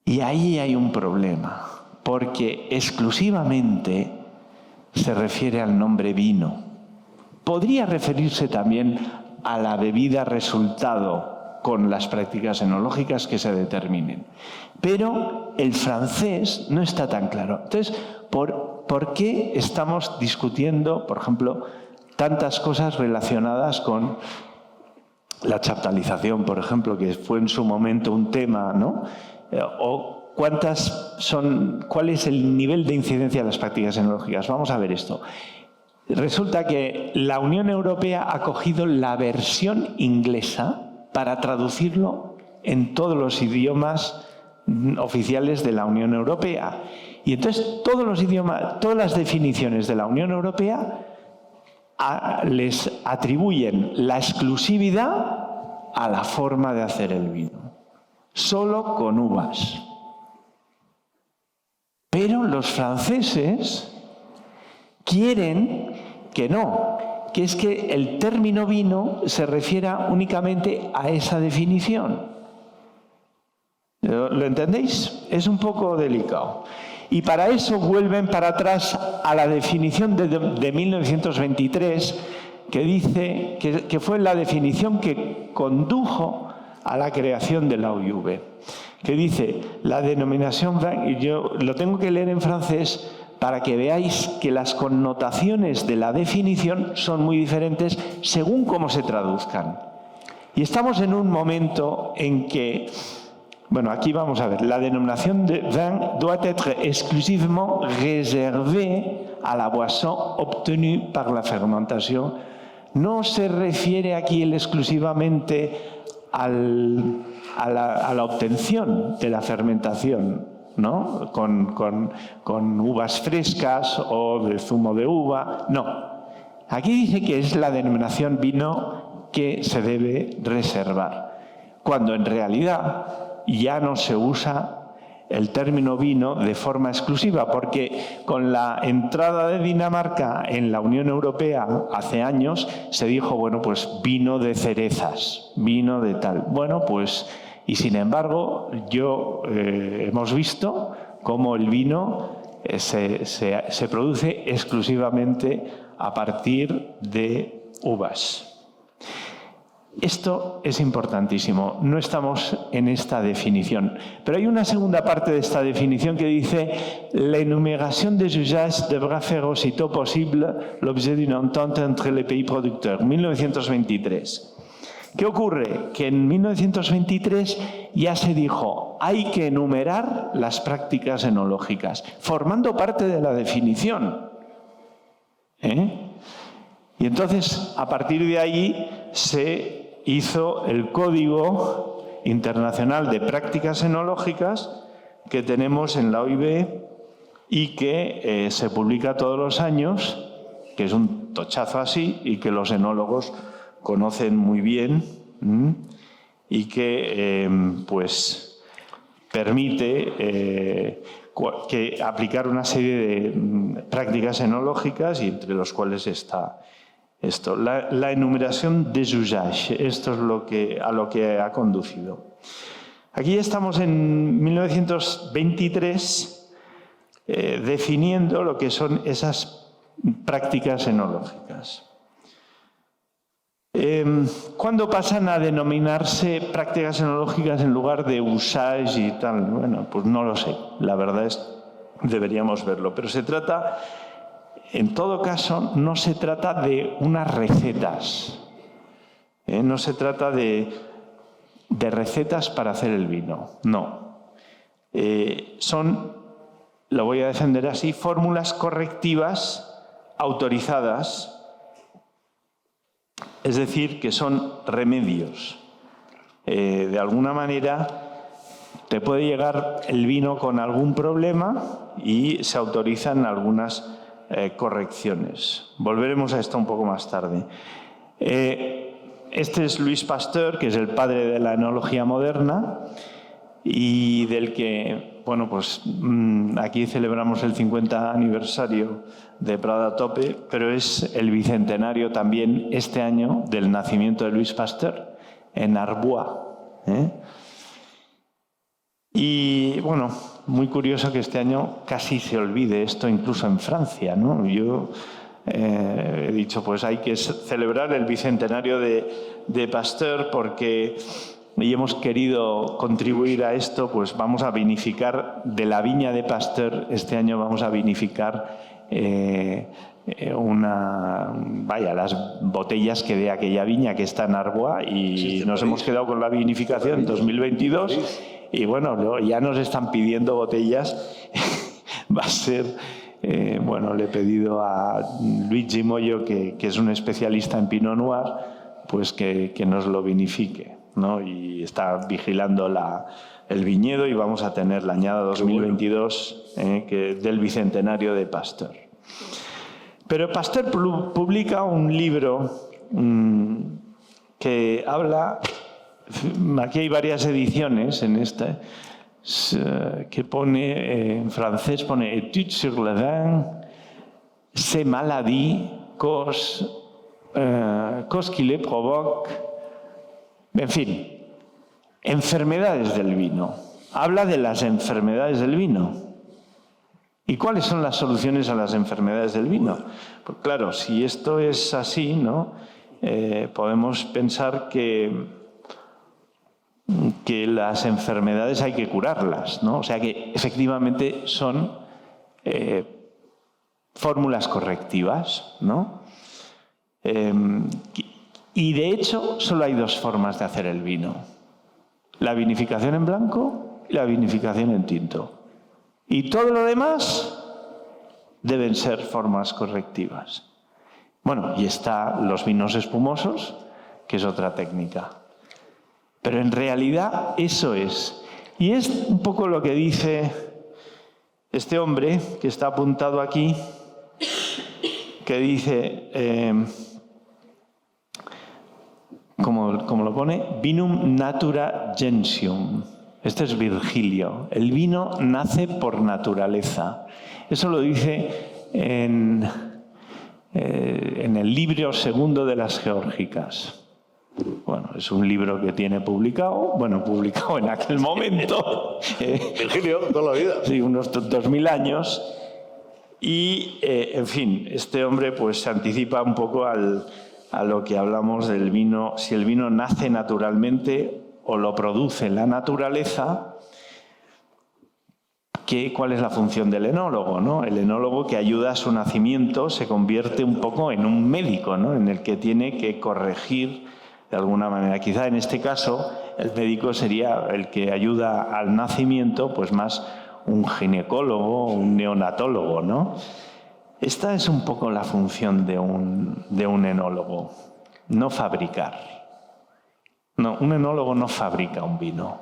Y ahí hay un problema, porque exclusivamente se refiere al nombre vino. Podría referirse también a la bebida resultado con las prácticas enológicas que se determinen. Pero el francés no está tan claro. Entonces, ¿por qué estamos discutiendo, por ejemplo, tantas cosas relacionadas con la chaptalización, por ejemplo, que fue en su momento un tema, ¿no? O ¿cuál es el nivel de incidencia de las prácticas enológicas? Vamos a ver esto. Resulta que la Unión Europea ha cogido la versión inglesa para traducirlo en todos los idiomas oficiales de la Unión Europea. Y entonces todas las definiciones de la Unión Europea les atribuyen la exclusividad a la forma de hacer el vino. Solo con uvas. Pero los franceses quieren que no, que es que el término vino se refiera únicamente a esa definición. ¿Lo entendéis? Es un poco delicado. Y para eso vuelven para atrás a la definición de 1923, que dice que fue la definición que condujo a la creación de la OIV, que dice la denominación, y yo lo tengo que leer en francés para que veáis que las connotaciones de la definición son muy diferentes según cómo se traduzcan. Y estamos en un momento en que, bueno, aquí vamos a ver, la denominación de vin doit être exclusivement réservée à la boisson obtenue par la fermentation. No se refiere aquí exclusivamente a la obtención de la fermentación, ¿no? Con uvas frescas o de zumo de uva. No. Aquí dice que es la denominación vino que se debe reservar, cuando en realidad ya no se usa el término vino de forma exclusiva, porque con la entrada de Dinamarca en la Unión Europea hace años se dijo, bueno, pues vino de cerezas, vino de tal. Bueno, pues, y sin embargo, hemos visto cómo el vino se produce exclusivamente a partir de uvas. Esto es importantísimo. No estamos en esta definición. Pero hay una segunda parte de esta definición que dice la énumération des usages devra faire aussitôt possible l'objet d'une entente entre les pays producteurs. 1923. ¿Qué ocurre? Que en 1923 ya se dijo hay que enumerar las prácticas enológicas, formando parte de la definición. Y entonces, a partir de ahí, se hizo el Código Internacional de Prácticas Enológicas que tenemos en la OIV y que se publica todos los años, que es un tochazo así y que los enólogos conocen muy bien y que pues permite aplicar una serie de prácticas enológicas y entre los cuales está esto, la enumeración des usages. Esto es a lo que ha conducido. Aquí estamos en 1923 definiendo lo que son esas prácticas enológicas. ¿Cuándo pasan a denominarse prácticas enológicas en lugar de usage y tal? Bueno, pues no lo sé. La verdad es que deberíamos verlo. Pero se trata, en todo caso, no se trata de unas recetas. No se trata de recetas para hacer el vino. No. Son, lo voy a defender así, fórmulas correctivas autorizadas. Es decir, que son remedios. De alguna manera te puede llegar el vino con algún problema y se autorizan algunas correcciones. Volveremos a esto un poco más tarde. Este es Louis Pasteur, que es el padre de la enología moderna y del que, bueno, pues aquí celebramos el 50 aniversario de Prada a tope, pero es el bicentenario también este año del nacimiento de Louis Pasteur en Arbois. Y bueno, muy curioso que este año casi se olvide esto incluso en Francia, ¿no? Yo he dicho, pues hay que celebrar el bicentenario de Pasteur porque y hemos querido contribuir a esto, pues vamos a vinificar de la viña de Pasteur, este año vamos a vinificar las botellas que de aquella viña que está en Arbois y nos hemos quedado con la vinificación en 2022 y bueno, ya nos están pidiendo botellas. Va a ser, bueno, le he pedido a Luigi Moyo, que es un especialista en Pinot Noir, pues que nos lo vinifique, ¿no? Y está vigilando el viñedo y vamos a tener la añada 2022 del bicentenario de Pasteur. Pero Pasteur publica un libro que habla, aquí hay varias ediciones en esta, que pone, en francés pone Études sur le vin, ses maladies, causes qui les provoquent, en fin, enfermedades del vino. Habla de las enfermedades del vino. ¿Y cuáles son las soluciones a las enfermedades del vino? Pues claro, si esto es así, ¿no? Podemos pensar que las enfermedades hay que curarlas, ¿no? O sea que efectivamente son fórmulas correctivas, ¿no? Y de hecho solo hay dos formas de hacer el vino: la vinificación en blanco y la vinificación en tinto. Y todo lo demás deben ser formas correctivas. Bueno, y están los vinos espumosos, que es otra técnica. Pero en realidad eso es. Y es un poco lo que dice este hombre, que está apuntado aquí, que dice, como lo pone, vinum natura gentium. Este es Virgilio. El vino nace por naturaleza. Eso lo dice en el libro segundo de las Geórgicas. Bueno, es un libro que tiene publicado en aquel momento. Virgilio, toda la vida. Sí, unos 2000 años. Y, en fin, este hombre pues se anticipa un poco a lo que hablamos del vino. Si el vino nace naturalmente o lo produce la naturaleza, ¿cuál es la función del enólogo, ¿no? El enólogo, que ayuda a su nacimiento, se convierte un poco en un médico, ¿no? En el que tiene que corregir de alguna manera. Quizá en este caso el médico sería el que ayuda al nacimiento, pues más un ginecólogo, un neonatólogo, ¿no? Esta es un poco la función de un enólogo, no fabricar. No, un enólogo no fabrica un vino.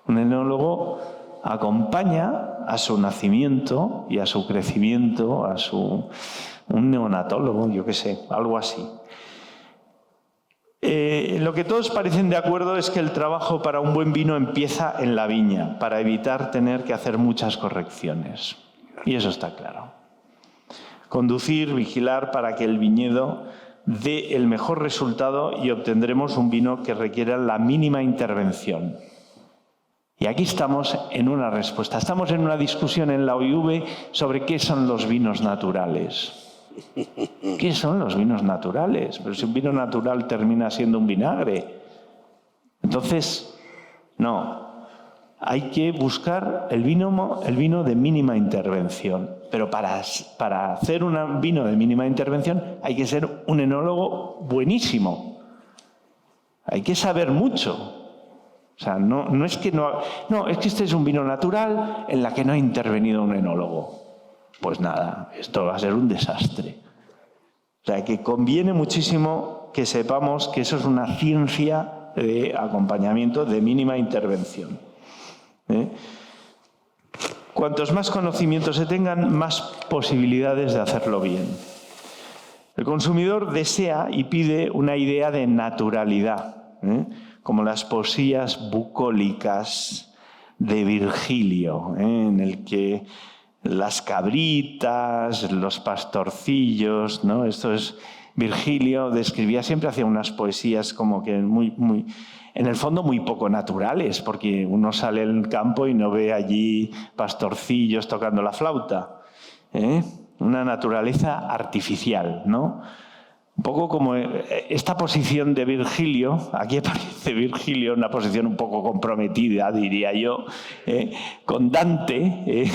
Un enólogo acompaña a su nacimiento y a su crecimiento, un neonatólogo, yo qué sé, algo así. Lo que todos parecen de acuerdo es que el trabajo para un buen vino empieza en la viña, para evitar tener que hacer muchas correcciones. Y eso está claro. Conducir, vigilar para que el viñedo dé el mejor resultado y obtendremos un vino que requiera la mínima intervención. Y aquí estamos en una respuesta. Estamos en una discusión en la OIV sobre qué son los vinos naturales. ¿Qué son los vinos naturales? Pero si un vino natural termina siendo un vinagre. Entonces, no. Hay que buscar el vino de mínima intervención. Pero para hacer un vino de mínima intervención hay que ser un enólogo buenísimo. Hay que saber mucho. O sea, no es que es que este es un vino natural en la que no ha intervenido un enólogo. Pues nada, esto va a ser un desastre. O sea, que conviene muchísimo que sepamos que eso es una ciencia de acompañamiento de mínima intervención. Cuantos más conocimientos se tengan, más posibilidades de hacerlo bien. El consumidor desea y pide una idea de naturalidad, como las poesías bucólicas de Virgilio, en el que las cabritas, los pastorcillos, ¿no? Esto es Virgilio, describía, siempre hacía unas poesías como que muy, en el fondo muy poco naturales, porque uno sale al campo y no ve allí pastorcillos tocando la flauta, una naturaleza artificial, ¿no? Un poco como esta posición de Virgilio, aquí aparece Virgilio en una posición un poco comprometida, diría yo, con Dante,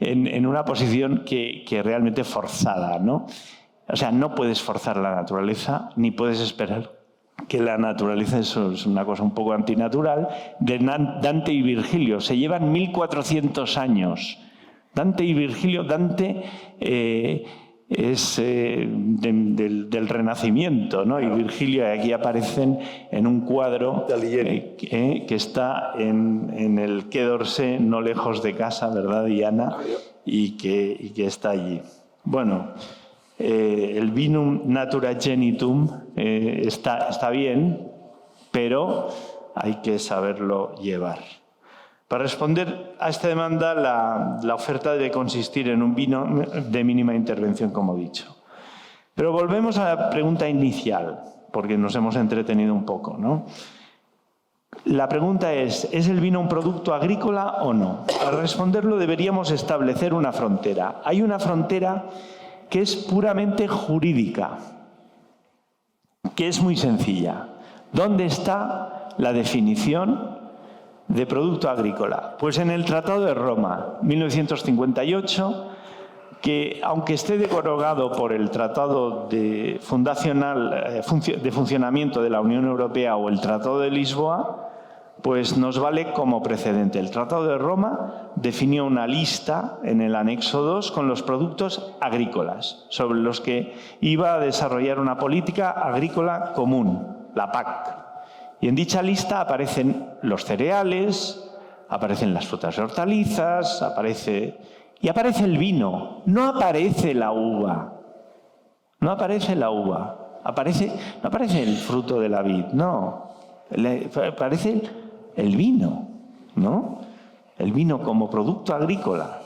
en una posición que realmente forzada, ¿no? O sea, no puedes forzar la naturaleza, ni puedes esperar que la naturaleza, eso es una cosa un poco antinatural. De Dante y Virgilio se llevan 1400 años. Dante y Virgilio, Dante es del Renacimiento, ¿no? Y Virgilio aquí aparecen en un cuadro que está en el Quai d'Orsay, no lejos de casa, ¿verdad, Diana? Y que está allí. Bueno, el Vinum Natura Genitum está bien, pero hay que saberlo llevar. Para responder a esta demanda, la oferta debe consistir en un vino de mínima intervención, como he dicho. Pero volvemos a la pregunta inicial, porque nos hemos entretenido un poco, ¿no? La pregunta ¿es el vino un producto agrícola o no? Para responderlo deberíamos establecer una frontera. Hay una frontera que es puramente jurídica, que es muy sencilla. ¿Dónde está la definición de producto agrícola? Pues en el Tratado de Roma, 1958, que aunque esté derogado por el Tratado de Funcionamiento de la Unión Europea o el Tratado de Lisboa, pues nos vale como precedente. El Tratado de Roma definió una lista en el anexo 2 con los productos agrícolas, sobre los que iba a desarrollar una política agrícola común, la PAC. Y en dicha lista aparecen los cereales, aparecen las frutas y hortalizas, aparece el vino, no aparece la uva. No aparece la uva, no aparece el fruto de la vid, no. Aparece el vino, ¿no? El vino como producto agrícola.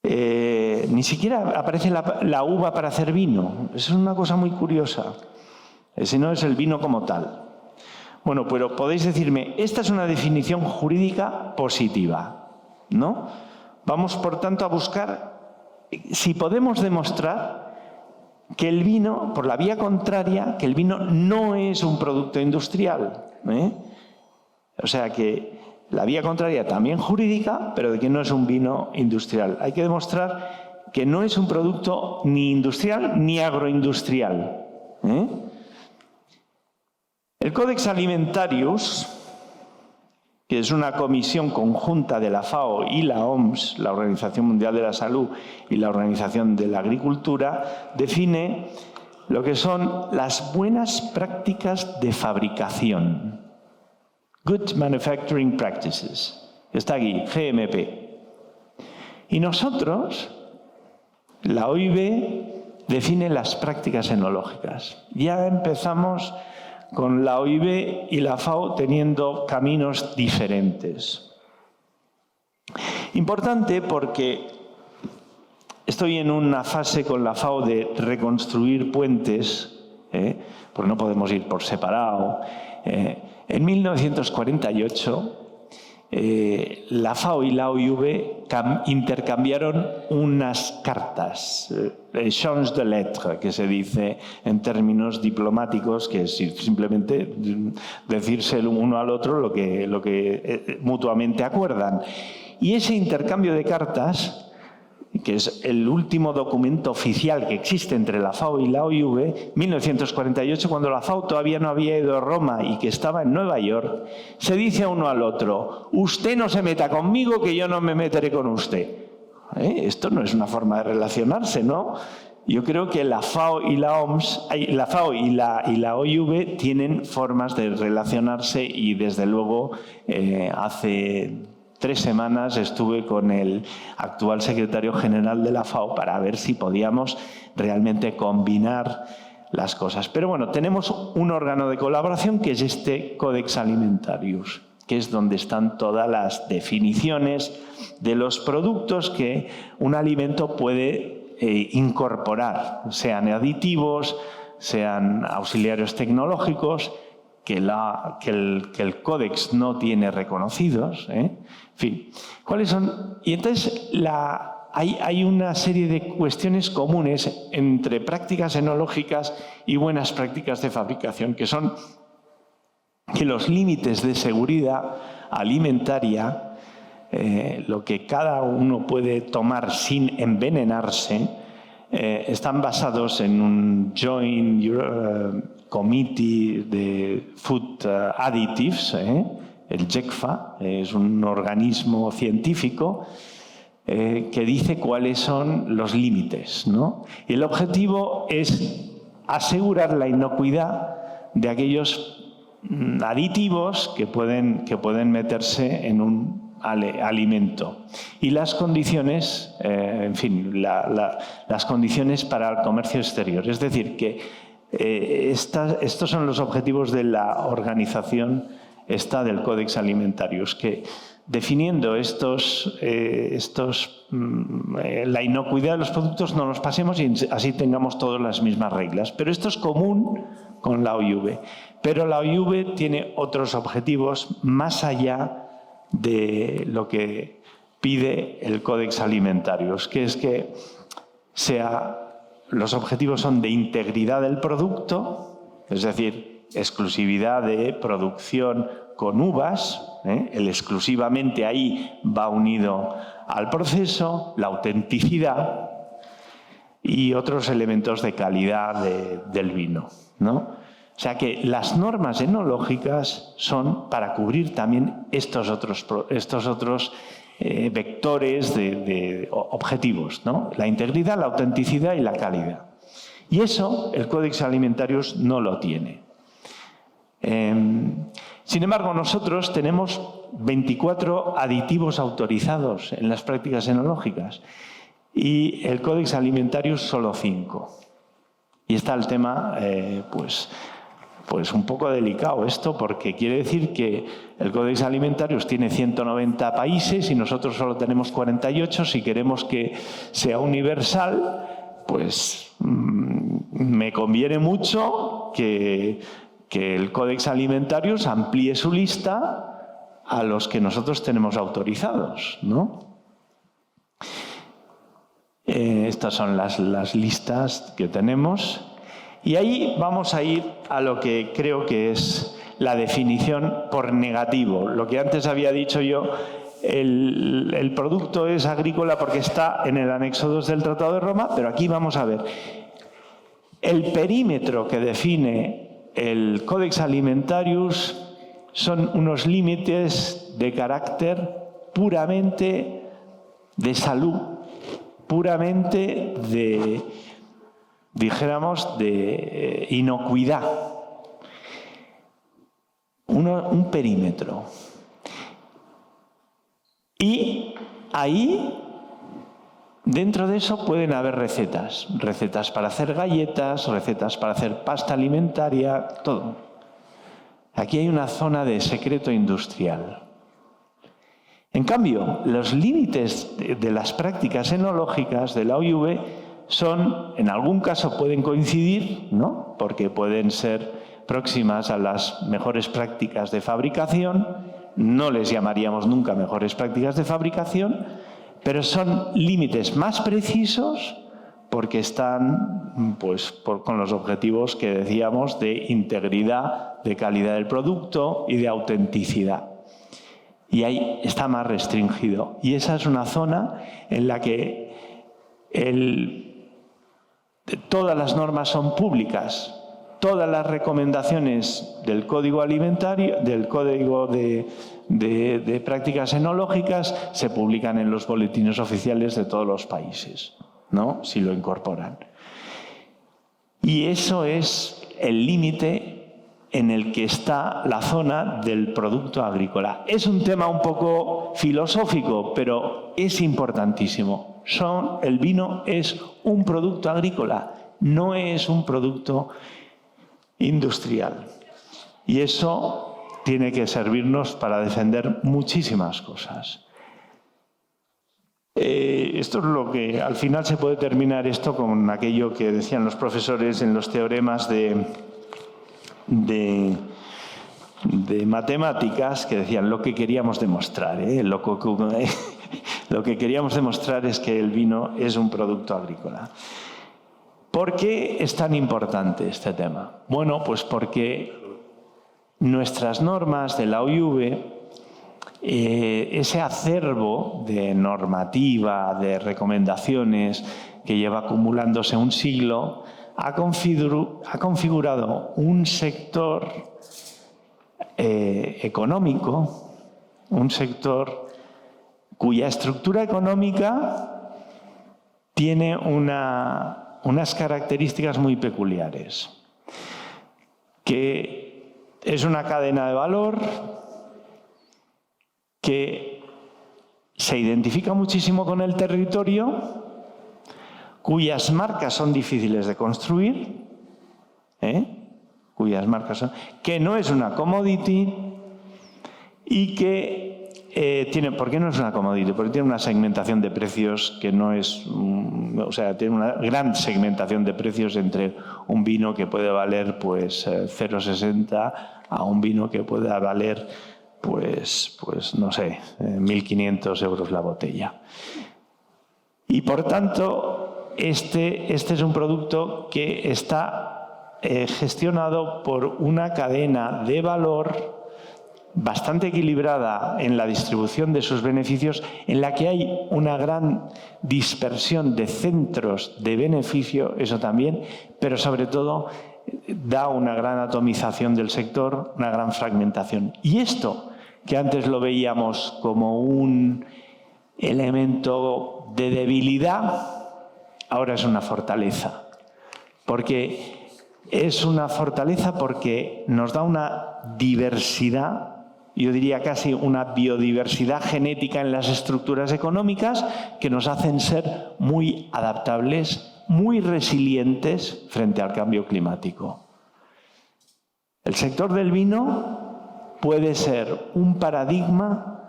Ni siquiera aparece la uva para hacer vino. Eso es una cosa muy curiosa. Si no, es el vino como tal. Bueno, pero podéis decirme, esta es una definición jurídica positiva, ¿no? Vamos, por tanto, a buscar si podemos demostrar que el vino, por la vía contraria, que el vino no es un producto industrial, O sea que la vía contraria también jurídica, pero de que no es un vino industrial. Hay que demostrar que no es un producto ni industrial ni agroindustrial. El Codex Alimentarius, que es una comisión conjunta de la FAO y la OMS, la Organización Mundial de la Salud y la Organización de la Agricultura, define lo que son las buenas prácticas de fabricación. Good Manufacturing Practices. Está aquí, GMP. Y nosotros, la OIB define las prácticas enológicas. Ya empezamos con la OIB y la FAO teniendo caminos diferentes. Importante porque estoy en una fase con la FAO de reconstruir puentes, porque no podemos ir por separado. En 1948 la FAO y la OIV intercambiaron unas cartas, échange de lettres, que se dice en términos diplomáticos, que es simplemente decirse el uno al otro lo que mutuamente acuerdan. Y ese intercambio de cartas, que es el último documento oficial que existe entre la FAO y la OIV, 1948, cuando la FAO todavía no había ido a Roma y que estaba en Nueva York, se dice a uno al otro: usted no se meta conmigo, que yo no me meteré con usted. Esto no es una forma de relacionarse, ¿no? Yo creo que la FAO y la OMS, la FAO y la OIV tienen formas de relacionarse, y desde luego hace 3 semanas estuve con el actual secretario general de la FAO para ver si podíamos realmente combinar las cosas. Pero bueno, tenemos un órgano de colaboración que es este Codex Alimentarius, que es donde están todas las definiciones de los productos que un alimento puede incorporar, sean aditivos, sean auxiliares tecnológicos, que el Códex no tiene reconocidos. En fin, ¿cuáles son? Y entonces hay una serie de cuestiones comunes entre prácticas enológicas y buenas prácticas de fabricación, que son que los límites de seguridad alimentaria, lo que cada uno puede tomar sin envenenarse, están basados en un Joint Committee de Food Additives, el JECFA, es un organismo científico que dice cuáles son los límites, ¿no? Y el objetivo es asegurar la inocuidad de aquellos aditivos que pueden meterse en un alimento. Y las condiciones, en fin, las condiciones para el comercio exterior. Es decir, que estos son los objetivos de la organización del Codex Alimentarius, que definiendo la inocuidad de los productos no nos pasemos y así tengamos todas las mismas reglas. Pero esto es común con la OIV. Pero la OIV tiene otros objetivos más allá de lo que pide el Codex Alimentarius, que es que los objetivos son de integridad del producto, es decir, exclusividad de producción con uvas, el exclusivamente ahí va unido al proceso, la autenticidad y otros elementos de calidad del vino, ¿no? O sea que las normas enológicas son para cubrir también estos otros vectores de objetivos, ¿no? La integridad, la autenticidad y la calidad. Y eso el Codex Alimentarius no lo tiene. Sin embargo, nosotros tenemos 24 aditivos autorizados en las prácticas enológicas y el Codex Alimentarius solo 5. Y está el tema, pues un poco delicado esto, porque quiere decir que el Codex Alimentarius tiene 190 países y nosotros solo tenemos 48. Si queremos que sea universal, pues me conviene mucho que el Codex Alimentarius amplíe su lista a los que nosotros tenemos autorizados, ¿no? Estas son las listas que tenemos. Y ahí vamos a ir a lo que creo que es la definición por negativo. Lo que antes había dicho yo, el producto es agrícola porque está en el anexo 2 del Tratado de Roma, pero aquí vamos a ver. El perímetro que define el Codex Alimentarius son unos límites de carácter puramente de salud, puramente de, dijéramos, de inocuidad. Un perímetro. Y ahí, dentro de eso, pueden haber recetas. Recetas para hacer galletas, recetas para hacer pasta alimentaria, todo. Aquí hay una zona de secreto industrial. En cambio, los límites de las prácticas enológicas de la OIV son, en algún caso pueden coincidir, ¿no? Porque pueden ser próximas a las mejores prácticas de fabricación, no les llamaríamos nunca mejores prácticas de fabricación, pero son límites más precisos porque están pues, con los objetivos que decíamos de integridad, de calidad del producto y de autenticidad. Y ahí está más restringido. Y esa es una zona en la que todas las normas son públicas. Todas las recomendaciones del Código Alimentario, del Código de Prácticas Enológicas, se publican en los boletines oficiales de todos los países, ¿no? Si lo incorporan. Y eso es el límite en el que está la zona del producto agrícola. Es un tema un poco filosófico, pero es importantísimo. El vino es un producto agrícola, no es un producto industrial. Y eso tiene que servirnos para defender muchísimas cosas. Esto es lo que al final se puede terminar esto con aquello que decían los profesores en los teoremas de matemáticas, que decían lo que queríamos demostrar. Lo que queríamos demostrar es que el vino es un producto agrícola. ¿Por qué es tan importante este tema? Bueno, pues porque nuestras normas de la OIV, ese acervo de normativa, de recomendaciones que lleva acumulándose un siglo, ha configurado un sector económico, un sector cuya estructura económica tiene unas características muy peculiares, que es una cadena de valor que se identifica muchísimo con el territorio, cuyas marcas son difíciles de construir, que no es una commodity y que ¿por qué no es una commodity? Porque tiene una segmentación de precios que no es, tiene una gran segmentación de precios entre un vino que puede valer pues 0,60 a un vino que pueda valer pues no sé, 1.500 euros la botella. Y por tanto, este es un producto que está gestionado por una cadena de valor bastante equilibrada en la distribución de sus beneficios, en la que hay una gran dispersión de centros de beneficio, eso también, pero sobre todo da una gran atomización del sector, una gran fragmentación. Y esto, que antes lo veíamos como un elemento de debilidad, ahora es una fortaleza. Porque es una fortaleza porque nos da una diversidad, yo diría casi una biodiversidad genética en las estructuras económicas que nos hacen ser muy adaptables, muy resilientes frente al cambio climático. El sector del vino puede ser un paradigma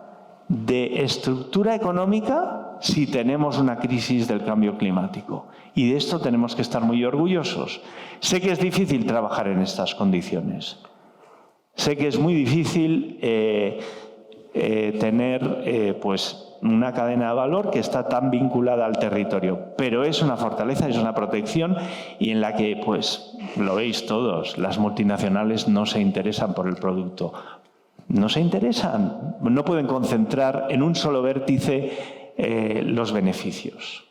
de estructura económica si tenemos una crisis del cambio climático. Y de esto tenemos que estar muy orgullosos. Sé que es difícil trabajar en estas condiciones. Sé que es muy difícil tener pues una cadena de valor que está tan vinculada al territorio, pero es una fortaleza, es una protección y en la que, pues, lo veis todos, las multinacionales no se interesan por el producto. No se interesan, no pueden concentrar en un solo vértice los beneficios.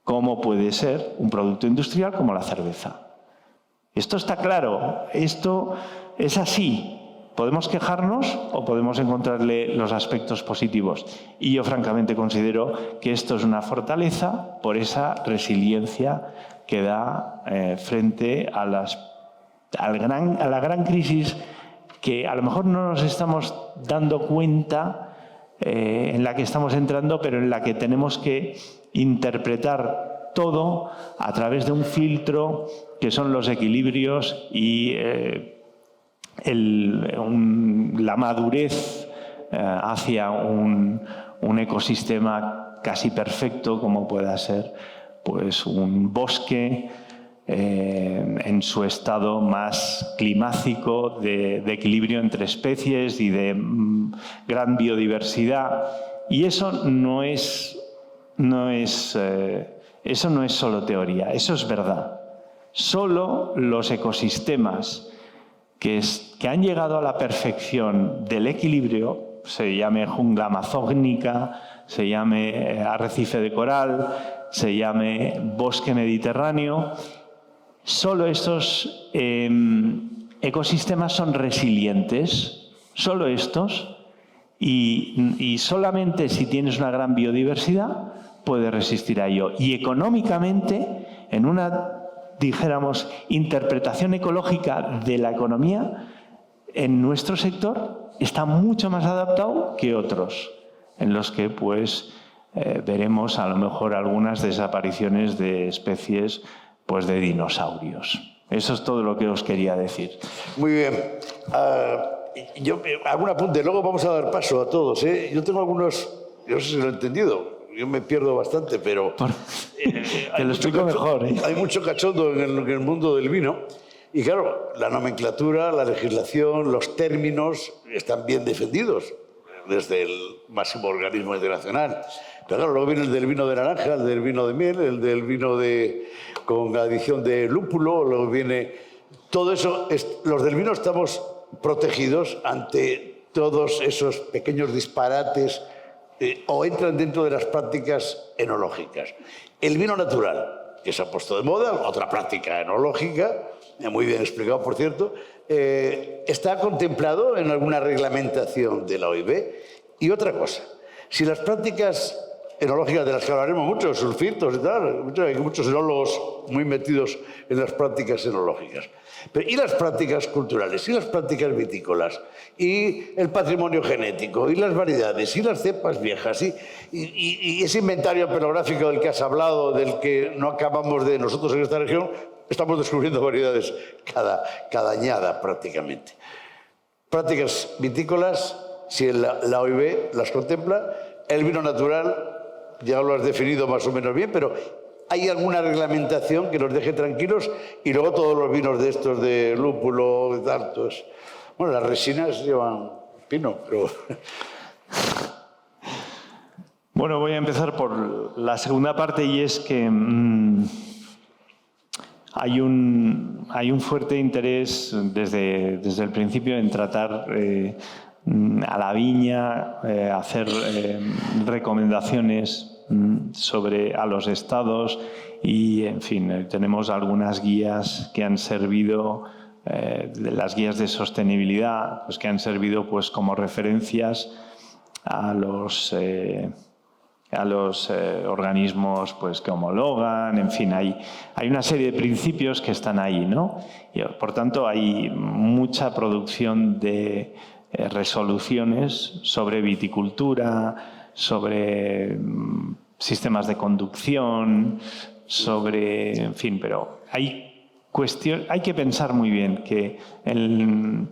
¿Cómo puede ser un producto industrial como la cerveza? Esto está claro, esto es así. Podemos quejarnos o podemos encontrarle los aspectos positivos. Y yo francamente considero que esto es una fortaleza por esa resiliencia que da frente a la gran crisis que a lo mejor no nos estamos dando cuenta en la que estamos entrando, pero en la que tenemos que interpretar todo a través de un filtro que son los equilibrios y la madurez hacia un ecosistema casi perfecto como pueda ser pues un bosque en su estado más climático, de equilibrio entre especies y de gran biodiversidad. Y eso no es solo teoría, eso es verdad. Solo los ecosistemas que han llegado a la perfección del equilibrio, se llame jungla amazónica, se llame arrecife de coral, se llame bosque mediterráneo, solo estos ecosistemas son resilientes, solo estos, y solamente si tienes una gran biodiversidad puedes resistir a ello. Y económicamente, en una, dijéramos, interpretación ecológica de la economía, en nuestro sector está mucho más adaptado que otros, en los que pues veremos a lo mejor algunas desapariciones de especies pues de dinosaurios. Eso es todo lo que os quería decir. Muy bien. Yo algún apunte, luego vamos a dar paso a todos, ¿eh? Yo tengo algunos, yo no sé si lo he entendido, yo me pierdo bastante, pero... te lo explico mejor, ¿eh? Hay mucho cachondo en el mundo del vino. Y claro, la nomenclatura, la legislación, los términos están bien defendidos desde el máximo organismo internacional. Pero claro, luego viene el del vino de naranja, el del vino de miel, el del vino con adición de lúpulo, luego viene... Todo eso, los del vino estamos protegidos ante todos esos pequeños disparates o entran dentro de las prácticas enológicas. El vino natural, que se ha puesto de moda, otra práctica enológica, muy bien explicado, por cierto, está contemplado en alguna reglamentación de la OIB. Y otra cosa, si las prácticas enológicas, de las que hablaremos mucho, sulfitos y tal, hay muchos enólogos muy metidos en las prácticas enológicas. Pero, ¿y las prácticas culturales? ¿Y las prácticas vitícolas? ¿Y el patrimonio genético? ¿Y las variedades? ¿Y las cepas viejas? ¿Y ese inventario pelográfico del que has hablado, del que no acabamos de... Nosotros en esta región estamos descubriendo variedades cada añada prácticamente. Prácticas vitícolas, si la OIB las contempla. El vino natural, ya lo has definido más o menos bien, pero ¿hay alguna reglamentación que nos deje tranquilos? Y luego todos los vinos de estos de lúpulo, de tantos. Bueno, las resinas llevan pino, pero... Bueno, voy a empezar por la segunda parte, y es que hay un fuerte interés desde el principio en tratar a la viña, hacer recomendaciones a los estados, y en fin, tenemos algunas guías que han servido, las guías de sostenibilidad, pues que han servido pues como referencias a los organismos pues que homologan. En fin, hay una serie de principios que están ahí, ¿no? Y, por tanto, hay mucha producción de resoluciones sobre viticultura, sobre sistemas de conducción, sobre... En fin, pero hay que pensar muy bien que el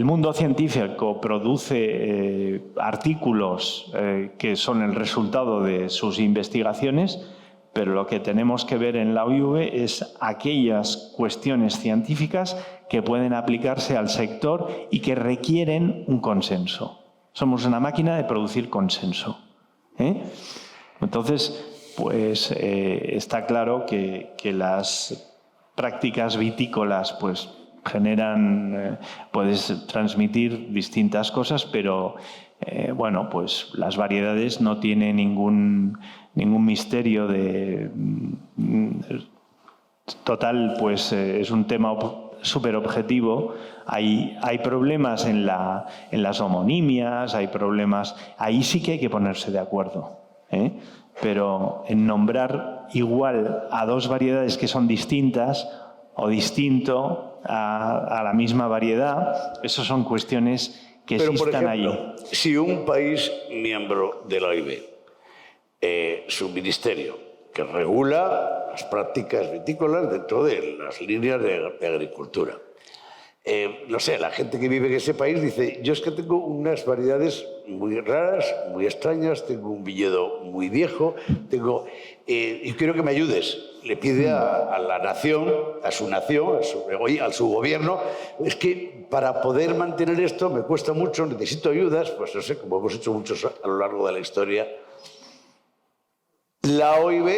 mundo científico produce artículos que son el resultado de sus investigaciones, pero lo que tenemos que ver en la OIV es aquellas cuestiones científicas que pueden aplicarse al sector y que requieren un consenso. Somos una máquina de producir consenso, ¿eh? Entonces, pues está claro que las prácticas vitícolas pues generan, puedes transmitir distintas cosas, pero bueno, pues las variedades no tienen ningún misterio de total, pues es un tema súper objetivo. Hay problemas en las homonimias, hay problemas, ahí sí que hay que ponerse de acuerdo, ¿eh? Pero en nombrar igual a dos variedades que son distintas o distinto a la misma variedad, eso son cuestiones que pero, existan por ejemplo, ahí. Si un país miembro de la OIB, su ministerio, que regula las prácticas vitícolas dentro de las líneas de agricultura, no sé, la gente que vive en ese país dice, yo es que tengo unas variedades muy raras, muy extrañas, tengo un viñedo muy viejo, y quiero que me ayudes. le pide a la nación, a su gobierno, es que para poder mantener esto me cuesta mucho, necesito ayudas, pues no sé, como hemos hecho muchos a lo largo de la historia. La OIV,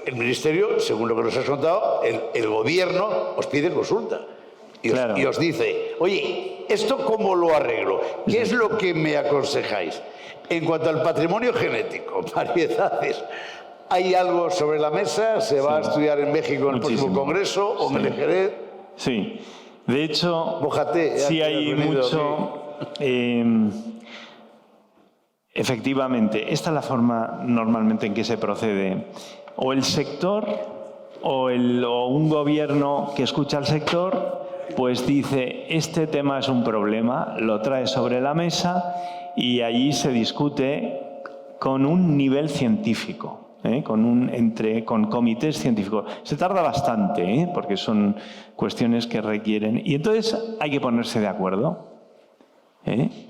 el ministerio, según lo que nos has contado, el gobierno os pide consulta y os dice, oye, ¿esto cómo lo arreglo? ¿Qué es lo que me aconsejáis? En cuanto al patrimonio genético, variedades, ¿hay algo sobre la mesa? ¿Se va a estudiar en México en el próximo congreso o en el Jerez? Sí, de hecho, Mójate, sí hay mucho... Efectivamente, esta es la forma normalmente en que se procede. O el sector o un gobierno que escucha al sector, pues dice, este tema es un problema, lo trae sobre la mesa y allí se discute con un nivel científico, con comités científicos. Se tarda bastante, porque son cuestiones que requieren... Y entonces hay que ponerse de acuerdo.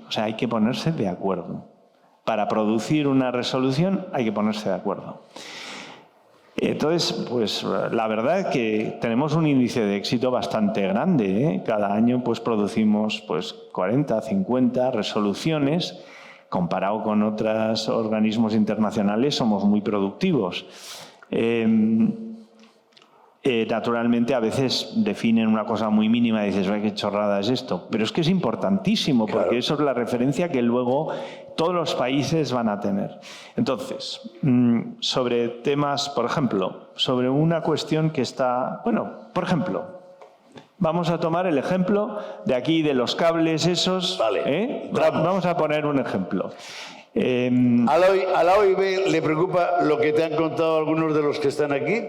O sea, hay que ponerse de acuerdo. Para producir una resolución hay que ponerse de acuerdo. Entonces, pues la verdad es que tenemos un índice de éxito bastante grande. Cada año pues producimos 40, 50 resoluciones. Comparado con otros organismos internacionales somos muy productivos. Naturalmente a veces definen una cosa muy mínima y dices, qué chorrada es esto, pero es que es importantísimo porque eso es la referencia que luego todos los países van a tener. Entonces, sobre temas, por ejemplo, sobre una cuestión que está, por ejemplo, vamos a tomar el ejemplo de aquí de los cables esos, vale, vamos a poner un ejemplo. A la OIV le preocupa lo que te han contado algunos de los que están aquí,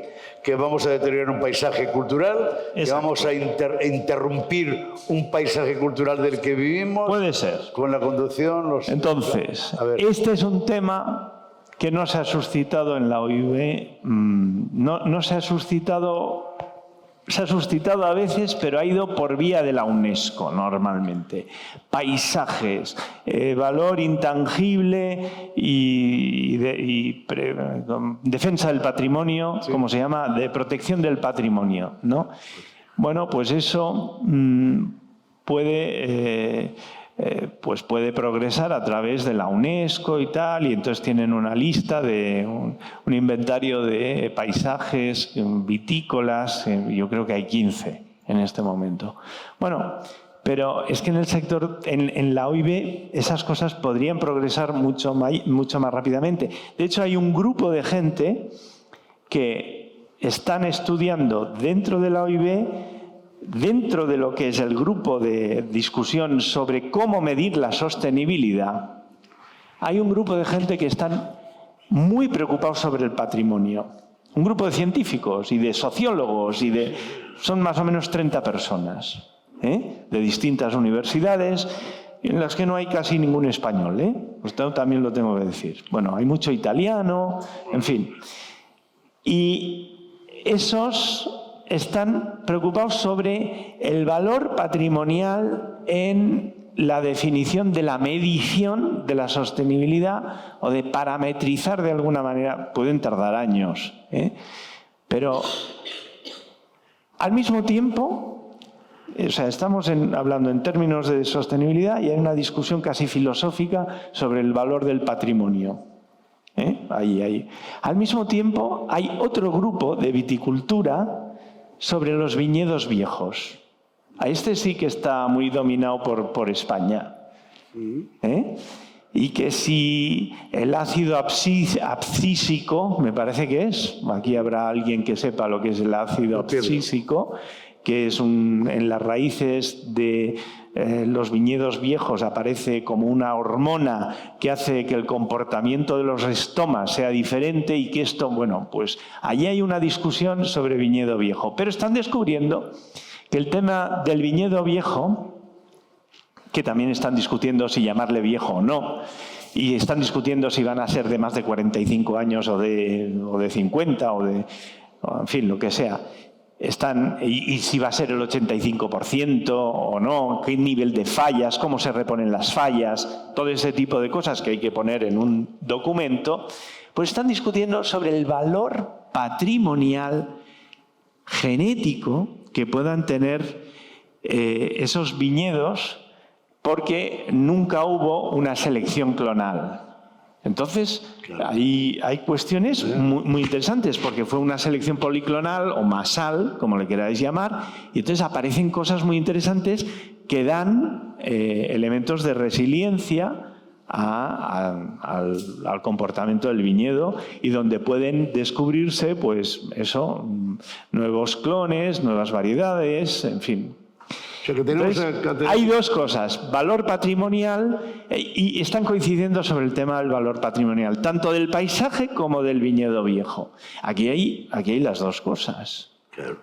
que vamos a deteriorar un paisaje cultural, que vamos a interrumpir un paisaje cultural del que vivimos. Puede ser. Con la conducción. Entonces, este es un tema que no se ha suscitado en la OIV, no se ha suscitado... Se ha suscitado a veces, pero ha ido por vía de la UNESCO normalmente. Paisajes, valor intangible y defensa del patrimonio, como se llama, de protección del patrimonio, ¿no? Bueno, pues eso puede progresar a través de la UNESCO y tal, y entonces tienen una lista de un inventario de paisajes vitícolas, yo creo que hay 15 en este momento. Bueno, pero es que en el sector, en la OIV, esas cosas podrían progresar mucho más rápidamente. De hecho, hay un grupo de gente que están estudiando dentro de la OIV, dentro de lo que es el grupo de discusión sobre cómo medir la sostenibilidad, hay un grupo de gente que están muy preocupados sobre el patrimonio. Un grupo de científicos y de sociólogos son más o menos 30 personas, de distintas universidades, en las que no hay casi ningún español, Esto también lo tengo que decir. Bueno, hay mucho italiano, en fin. Y esos están preocupados sobre el valor patrimonial en la definición de la medición de la sostenibilidad o de parametrizar de alguna manera. Pueden tardar años, pero al mismo tiempo, estamos hablando en términos de sostenibilidad y hay una discusión casi filosófica sobre el valor del patrimonio. Ahí. Al mismo tiempo, hay otro grupo de viticultura sobre los viñedos viejos. A este sí que está muy dominado por España. Y que si el ácido abscísico, me parece que es, aquí habrá alguien que sepa lo que es el ácido abscísico, que es en las raíces de los viñedos viejos aparece como una hormona que hace que el comportamiento de los estomas sea diferente y que esto, pues allí hay una discusión sobre viñedo viejo. Pero están descubriendo que el tema del viñedo viejo, que también están discutiendo si llamarle viejo o no, y están discutiendo si van a ser de más de 45 años o de 50 en fin, lo que sea. Y si va a ser el 85% o no, qué nivel de fallas, cómo se reponen las fallas, todo ese tipo de cosas que hay que poner en un documento, pues están discutiendo sobre el valor patrimonial, genético, que puedan tener esos viñedos, porque nunca hubo una selección clonal. Entonces, hay cuestiones muy interesantes, porque fue una selección policlonal o masal, como le queráis llamar, y entonces aparecen cosas muy interesantes que dan elementos de resiliencia al comportamiento del viñedo, y donde pueden descubrirse, pues eso, nuevos clones, nuevas variedades, en fin. Entonces, hay dos cosas, valor patrimonial, y están coincidiendo sobre el tema del valor patrimonial, tanto del paisaje como del viñedo viejo. Aquí hay las dos cosas. Claro.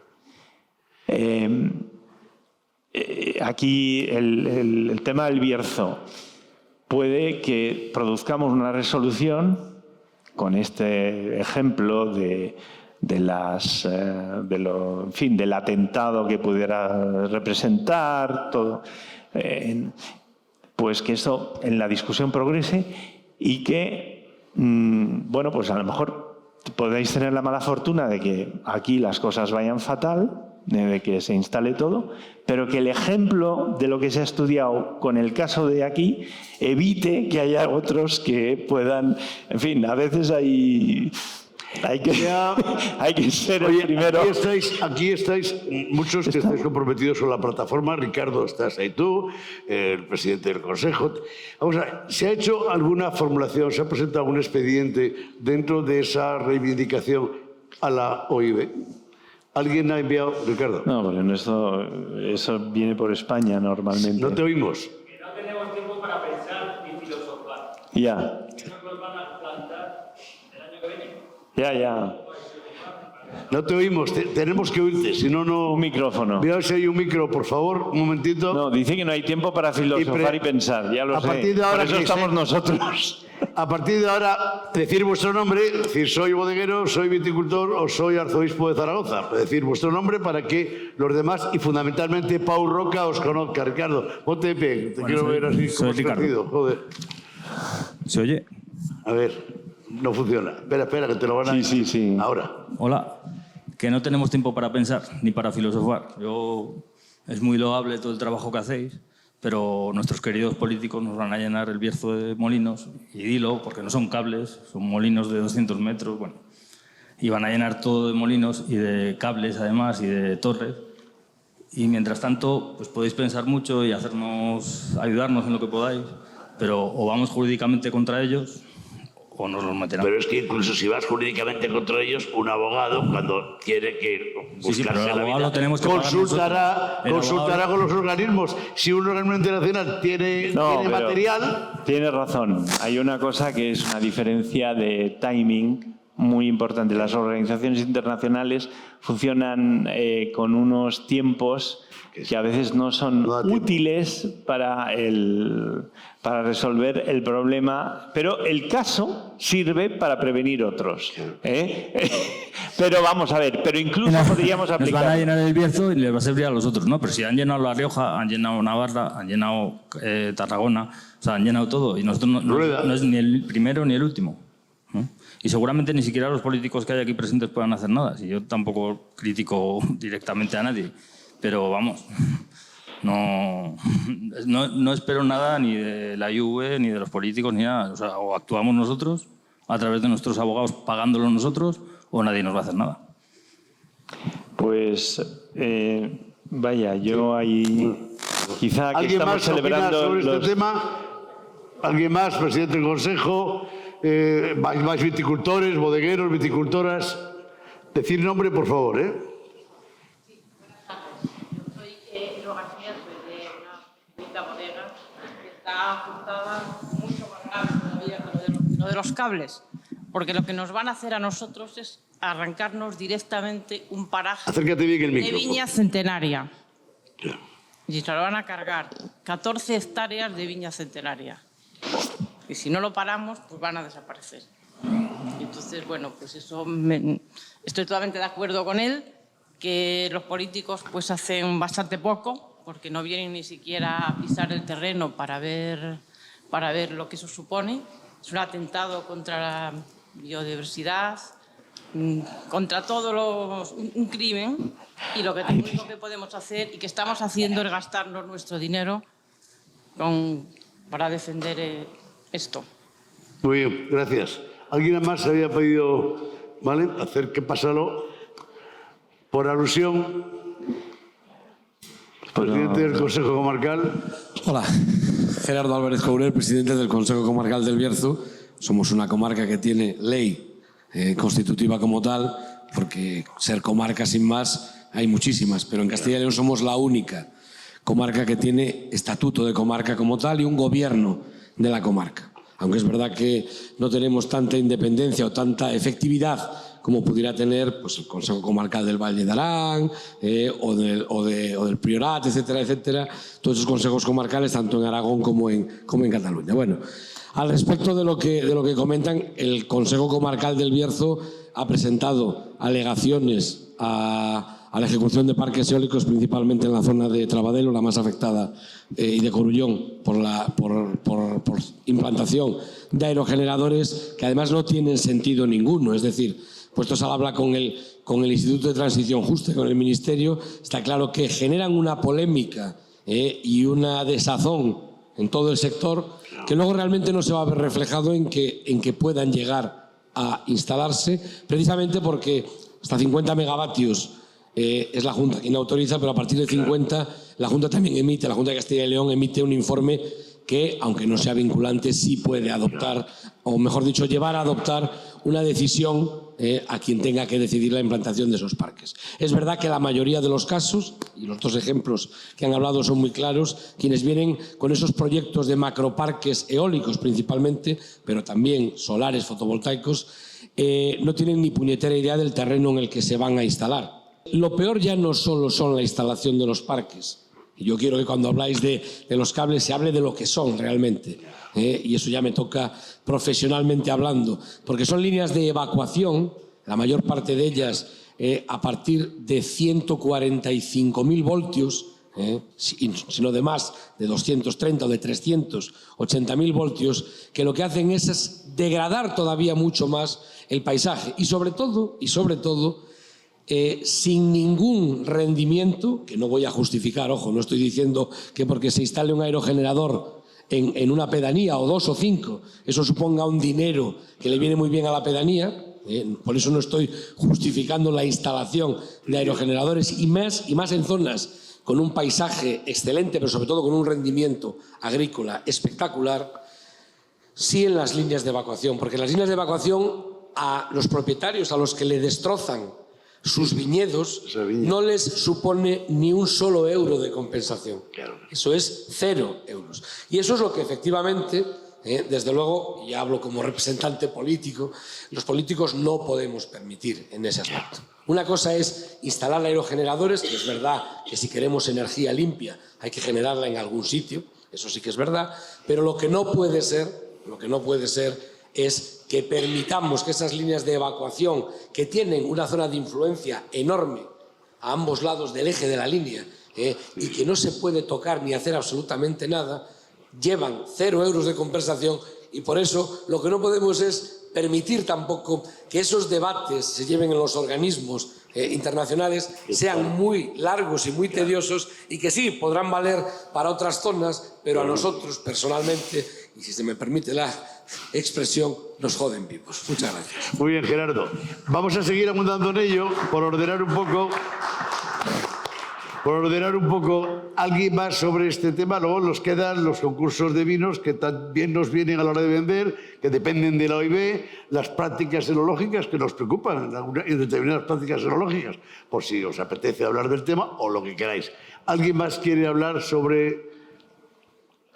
Aquí el tema del Bierzo. Puede que produzcamos una resolución con este ejemplo del atentado que pudiera representar, todo, pues que eso en la discusión progrese, y que, bueno, pues a lo mejor podéis tener la mala fortuna de que aquí las cosas vayan fatal, de que se instale todo, pero que el ejemplo de lo que se ha estudiado con el caso de aquí evite que haya otros que puedan, en fin, a veces hay que ser el primero. Aquí estáis muchos que estáis comprometidos con la plataforma. Ricardo, estás ahí tú, el presidente del Consejo. Vamos a ver, ¿se ha hecho alguna formulación, se ha presentado algún expediente dentro de esa reivindicación a la OIB? ¿Alguien ha enviado, Ricardo? No, porque eso viene por España normalmente. No te oímos. Que no tenemos tiempo para pensar ni filosofar. Ya. Que nos los van a plantar el año que viene. Ya. No te oímos, tenemos que oírte, si no, no... Un micrófono. Mira si hay un micro, por favor, un momentito. No, dice que no hay tiempo para filosofar y pensar, ya lo sé. Partir de ahora por eso estamos nosotros. A partir de ahora, decir vuestro nombre, decir soy bodeguero, soy viticultor o soy arzobispo de Zaragoza. Decir vuestro nombre para que los demás, y fundamentalmente Pau Roca, os conozca. Ricardo, ponte de pie, te quiero ver así como escondido. Joder. ¿Se oye? A ver, no funciona. Espera, que te lo van a... Sí. Ahora. Hola. Que no tenemos tiempo para pensar ni para filosofar. Es muy loable todo el trabajo que hacéis, pero nuestros queridos políticos nos van a llenar el Bierzo de molinos y dilo, porque no son cables, son molinos de 200 metros, bueno, y van a llenar todo de molinos y de cables además y de torres. Y mientras tanto, pues podéis pensar mucho y ayudarnos en lo que podáis, pero o vamos jurídicamente contra ellos o nos los meterán. Pero es que incluso si vas jurídicamente contra ellos, un abogado, cuando quiere que buscarse pero el la abogado vida, lo tenemos que pagar consultará con los organismos. Si un organismo internacional tiene material... Tienes razón. Hay una cosa que es una diferencia de timing muy importante. Las organizaciones internacionales funcionan con unos tiempos que a veces no son útiles para resolver el problema, pero el caso sirve para prevenir otros. Pero vamos a ver, pero incluso podríamos aplicar... Nos van a llenar el Bierzo y les va a servir a los otros, ¿no? Pero si han llenado La Rioja, han llenado Navarra, han llenado Tarragona, o sea, han llenado todo, y nosotros no es ni el primero ni el último, ¿no? Y seguramente ni siquiera los políticos que hay aquí presentes puedan hacer nada. Si yo tampoco critico directamente a nadie, pero vamos, no espero nada ni de la IUV, ni de los políticos, ni nada. O sea, o actuamos nosotros a través de nuestros abogados pagándolo nosotros, o nadie nos va a hacer nada. Pues vaya, yo ahí quizá que estamos celebrando sobre este tema. ¿Alguien más, presidente del Consejo? ¿Más viticultores, bodegueros, viticultoras? Decir nombre, por favor, ¿eh? Sí, buenas tardes. Yo soy Elo García, soy de una pequeñita bodega que está ajustada mucho más grave todavía que lo de los cables, porque lo que nos van a hacer a nosotros es arrancarnos directamente un paraje de viña centenaria. Y se lo van a cargar 14 hectáreas de viña centenaria. Y si no lo paramos, pues van a desaparecer. Y entonces, bueno, pues eso estoy totalmente de acuerdo con él, que los políticos pues hacen bastante poco, porque no vienen ni siquiera a pisar el terreno para ver lo que eso supone. Es un atentado contra la biodiversidad, contra todos un crimen, y lo único que podemos hacer y que estamos haciendo es gastarnos nuestro dinero para defender esto. Muy bien, gracias. ¿Alguien más había pedido, vale, hacer que pasarlo por alusión? Presidente del Consejo Comarcal. Hola, Gerardo Álvarez Courel, presidente del Consejo Comarcal del Bierzo. Somos una comarca que tiene ley constitutiva como tal, porque ser comarca sin más hay muchísimas, pero en Castilla y León somos la única comarca que tiene estatuto de comarca como tal y un gobierno de la comarca. Aunque es verdad que no tenemos tanta independencia o tanta efectividad como pudiera tener pues, el Consejo Comarcal del Valle de Arán o del Priorat, etcétera, etcétera. Todos esos consejos comarcales, tanto en Aragón como en Cataluña. Bueno, al respecto de lo que comentan, el Consejo Comarcal del Bierzo ha presentado alegaciones a la ejecución de parques eólicos, principalmente en la zona de Trabadelo, la más afectada, y de Corullón, por implantación de aerogeneradores que además no tienen sentido ninguno. Es decir, puestos al habla con el Instituto de Transición Justa y con el Ministerio, está claro que generan una polémica y una desazón en todo el sector que luego realmente no se va a ver reflejado en que puedan llegar a instalarse, precisamente porque hasta 50 megavatios es la Junta quien autoriza, pero a partir de 50 la Junta también emite, la Junta de Castilla y León emite un informe que, aunque no sea vinculante, sí puede adoptar, o mejor dicho, llevar a adoptar una decisión a quien tenga que decidir la implantación de esos parques. Es verdad que la mayoría de los casos, y los dos ejemplos que han hablado son muy claros, quienes vienen con esos proyectos de macroparques eólicos principalmente, pero también solares, fotovoltaicos, no tienen ni puñetera idea del terreno en el que se van a instalar. Lo peor ya no solo son la instalación de los parques. Yo quiero que cuando habláis de los cables se hable de lo que son realmente. Y eso ya me toca profesionalmente hablando. Porque son líneas de evacuación, la mayor parte de ellas a partir de 145.000 voltios, sino de más, de 230 o de 380.000 voltios, que lo que hacen es degradar todavía mucho más el paisaje. Y sobre todo, sin ningún rendimiento, que no voy a justificar, ojo, no estoy diciendo que porque se instale un aerogenerador en una pedanía, o 2 o 5, eso suponga un dinero que le viene muy bien a la pedanía, por eso no estoy justificando la instalación de aerogeneradores, y más en zonas con un paisaje excelente, pero sobre todo con un rendimiento agrícola espectacular, sí en las líneas de evacuación, porque las líneas de evacuación a los propietarios, a los que le destrozan sus viñedos, no les supone ni un solo euro de compensación. Eso es 0 euros. Y eso es lo que efectivamente, desde luego, y hablo como representante político, los políticos no podemos permitir en ese aspecto. Una cosa es instalar aerogeneradores, que es verdad que si queremos energía limpia hay que generarla en algún sitio, eso sí que es verdad, pero lo que no puede ser es que permitamos que esas líneas de evacuación, que tienen una zona de influencia enorme a ambos lados del eje de la línea y que no se puede tocar ni hacer absolutamente nada, llevan 0 euros de compensación, y por eso lo que no podemos es permitir tampoco que esos debates se lleven en los organismos internacionales, sean muy largos y muy tediosos, y que sí, podrán valer para otras zonas, pero a nosotros personalmente, y si se me permite la expresión, nos joden vivos. Muchas gracias. Muy bien, Gerardo. Vamos a seguir abundando en ello por ordenar un poco. Alguien más sobre este tema. Luego nos quedan los concursos de vinos que también nos vienen a la hora de vender, que dependen de la OIB, las prácticas enológicas que nos preocupan, en determinadas prácticas enológicas, por si os apetece hablar del tema o lo que queráis. ¿Alguien más quiere hablar sobre...?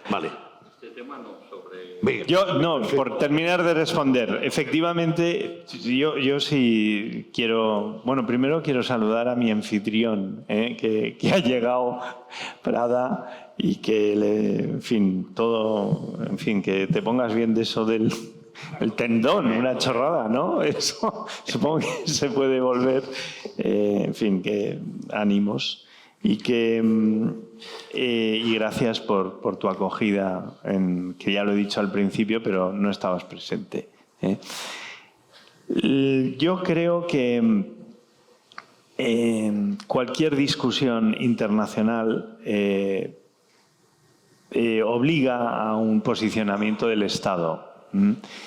Vale. Este tema no, sobre... Venga. Yo, no, por terminar de responder, efectivamente, yo sí quiero... Bueno, primero quiero saludar a mi anfitrión, que ha llegado, Prada, y que, en fin, que te pongas bien de eso del tendón, una chorrada, ¿no? Eso supongo que se puede volver, en fin, que ánimos. Y gracias por tu acogida, que ya lo he dicho al principio, pero no estabas presente. Yo creo que cualquier discusión internacional obliga a un posicionamiento del Estado.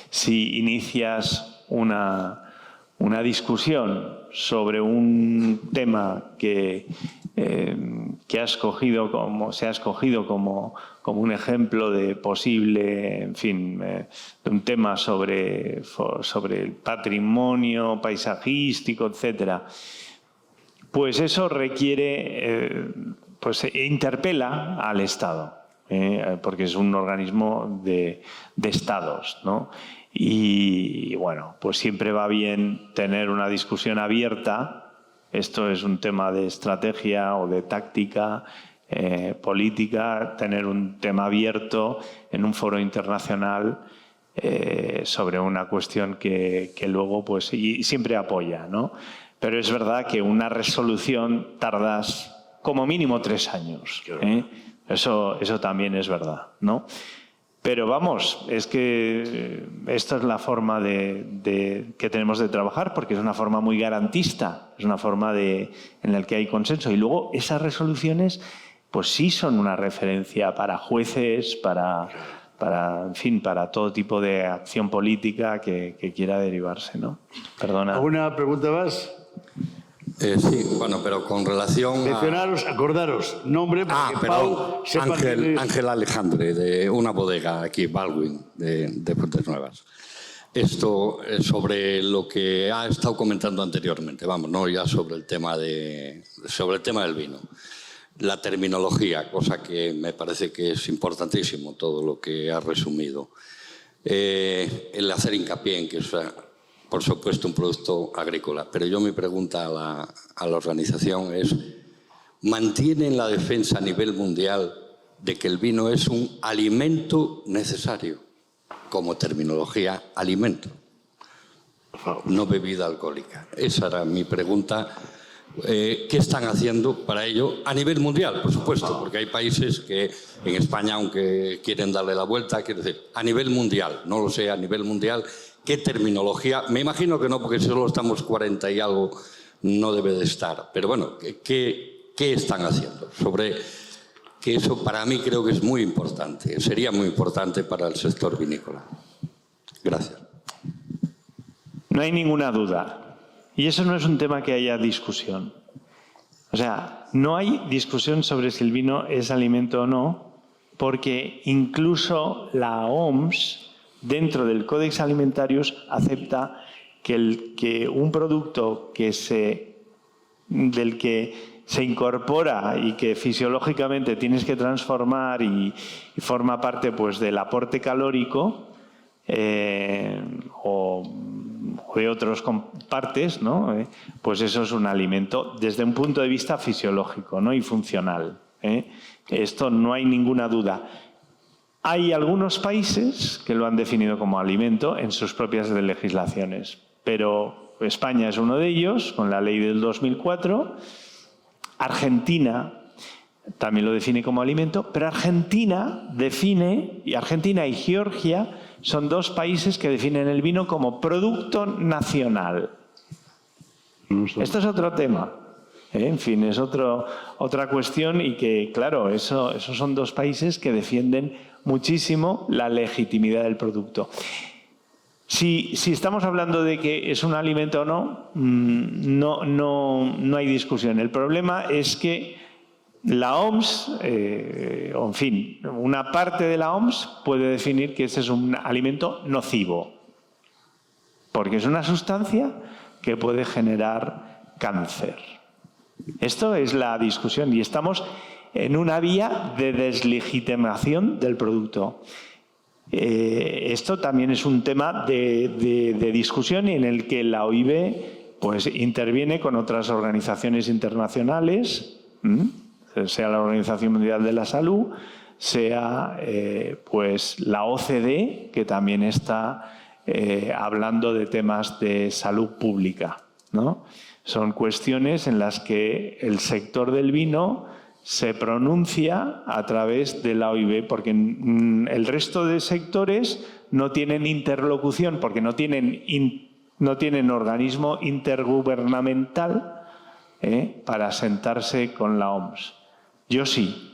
Si inicias una discusión sobre un tema que se ha escogido como un ejemplo de posible, en fin, de un tema sobre el patrimonio paisajístico, etcétera, pues eso requiere, pues interpela al Estado, porque es un organismo de Estados, ¿no? Y bueno, pues siempre va bien tener una discusión abierta. Esto es un tema de estrategia o de táctica política, tener un tema abierto en un foro internacional sobre una cuestión que luego pues y siempre apoya, ¿no? Pero es verdad que una resolución tardas como mínimo 3 años. Eso también es verdad, ¿no? Pero vamos, es que esta es la forma que tenemos de trabajar, porque es una forma muy garantista, es una forma en la que hay consenso. Y luego esas resoluciones, pues sí son una referencia para jueces, en fin, para todo tipo de acción política que quiera derivarse, ¿no? Perdona. ¿Alguna pregunta más? Sí, bueno, pero con relación Mencionaros, acordaros, nombre, porque Pau sepa Ángel Alejandre, de una bodega aquí, Baldwin, de Fuentes Nuevas. Esto sobre lo que ha estado comentando anteriormente, vamos, no ya sobre el tema del vino. La terminología, cosa que me parece que es importantísimo, todo lo que ha resumido. El hacer hincapié en que es, por supuesto, un producto agrícola. Pero yo mi pregunta a la organización es, ¿mantienen la defensa a nivel mundial de que el vino es un alimento necesario? Como terminología, alimento, no bebida alcohólica. Esa era mi pregunta. ¿Qué están haciendo para ello a nivel mundial, por supuesto? Porque hay países que en España, aunque quieren darle la vuelta, quiero decir, a nivel mundial, no lo sé, a nivel mundial, ¿qué terminología? Me imagino que no, porque si solo estamos 40 y algo, no debe de estar. Pero bueno, ¿qué están haciendo? Sobre que eso para mí creo que es muy importante, sería muy importante para el sector vinícola. Gracias. No hay ninguna duda. Y eso no es un tema que haya discusión. O sea, no hay discusión sobre si el vino es alimento o no, porque incluso la OMS, dentro del Codex Alimentarius, acepta que un producto del que se incorpora y que fisiológicamente tienes que transformar y forma parte pues, del aporte calórico o de otras partes, ¿no? Pues eso es un alimento desde un punto de vista fisiológico, ¿no? Y funcional. Esto no hay ninguna duda. Hay algunos países que lo han definido como alimento en sus propias legislaciones, pero España es uno de ellos, con la ley del 2004. Argentina también lo define como alimento, pero Argentina y Georgia son 2 países que definen el vino como producto nacional. Esto es otro tema. En fin, es otra cuestión y que, claro, esos son 2 países que defienden muchísimo la legitimidad del producto. Si estamos hablando de que es un alimento o no, no hay discusión. El problema es que la OMS, en fin, una parte de la OMS puede definir que ese es un alimento nocivo, porque es una sustancia que puede generar cáncer. Esto es la discusión y estamos en una vía de deslegitimación del producto. Esto también es un tema de discusión en el que la OIB pues, interviene con otras organizaciones internacionales, sea la Organización Mundial de la Salud, sea pues la OCDE, que también está hablando de temas de salud pública, ¿no? Son cuestiones en las que el sector del vino se pronuncia a través de la OIB, porque el resto de sectores no tienen interlocución, porque no tienen no tienen organismo intergubernamental para sentarse con la OMS. Yo sí.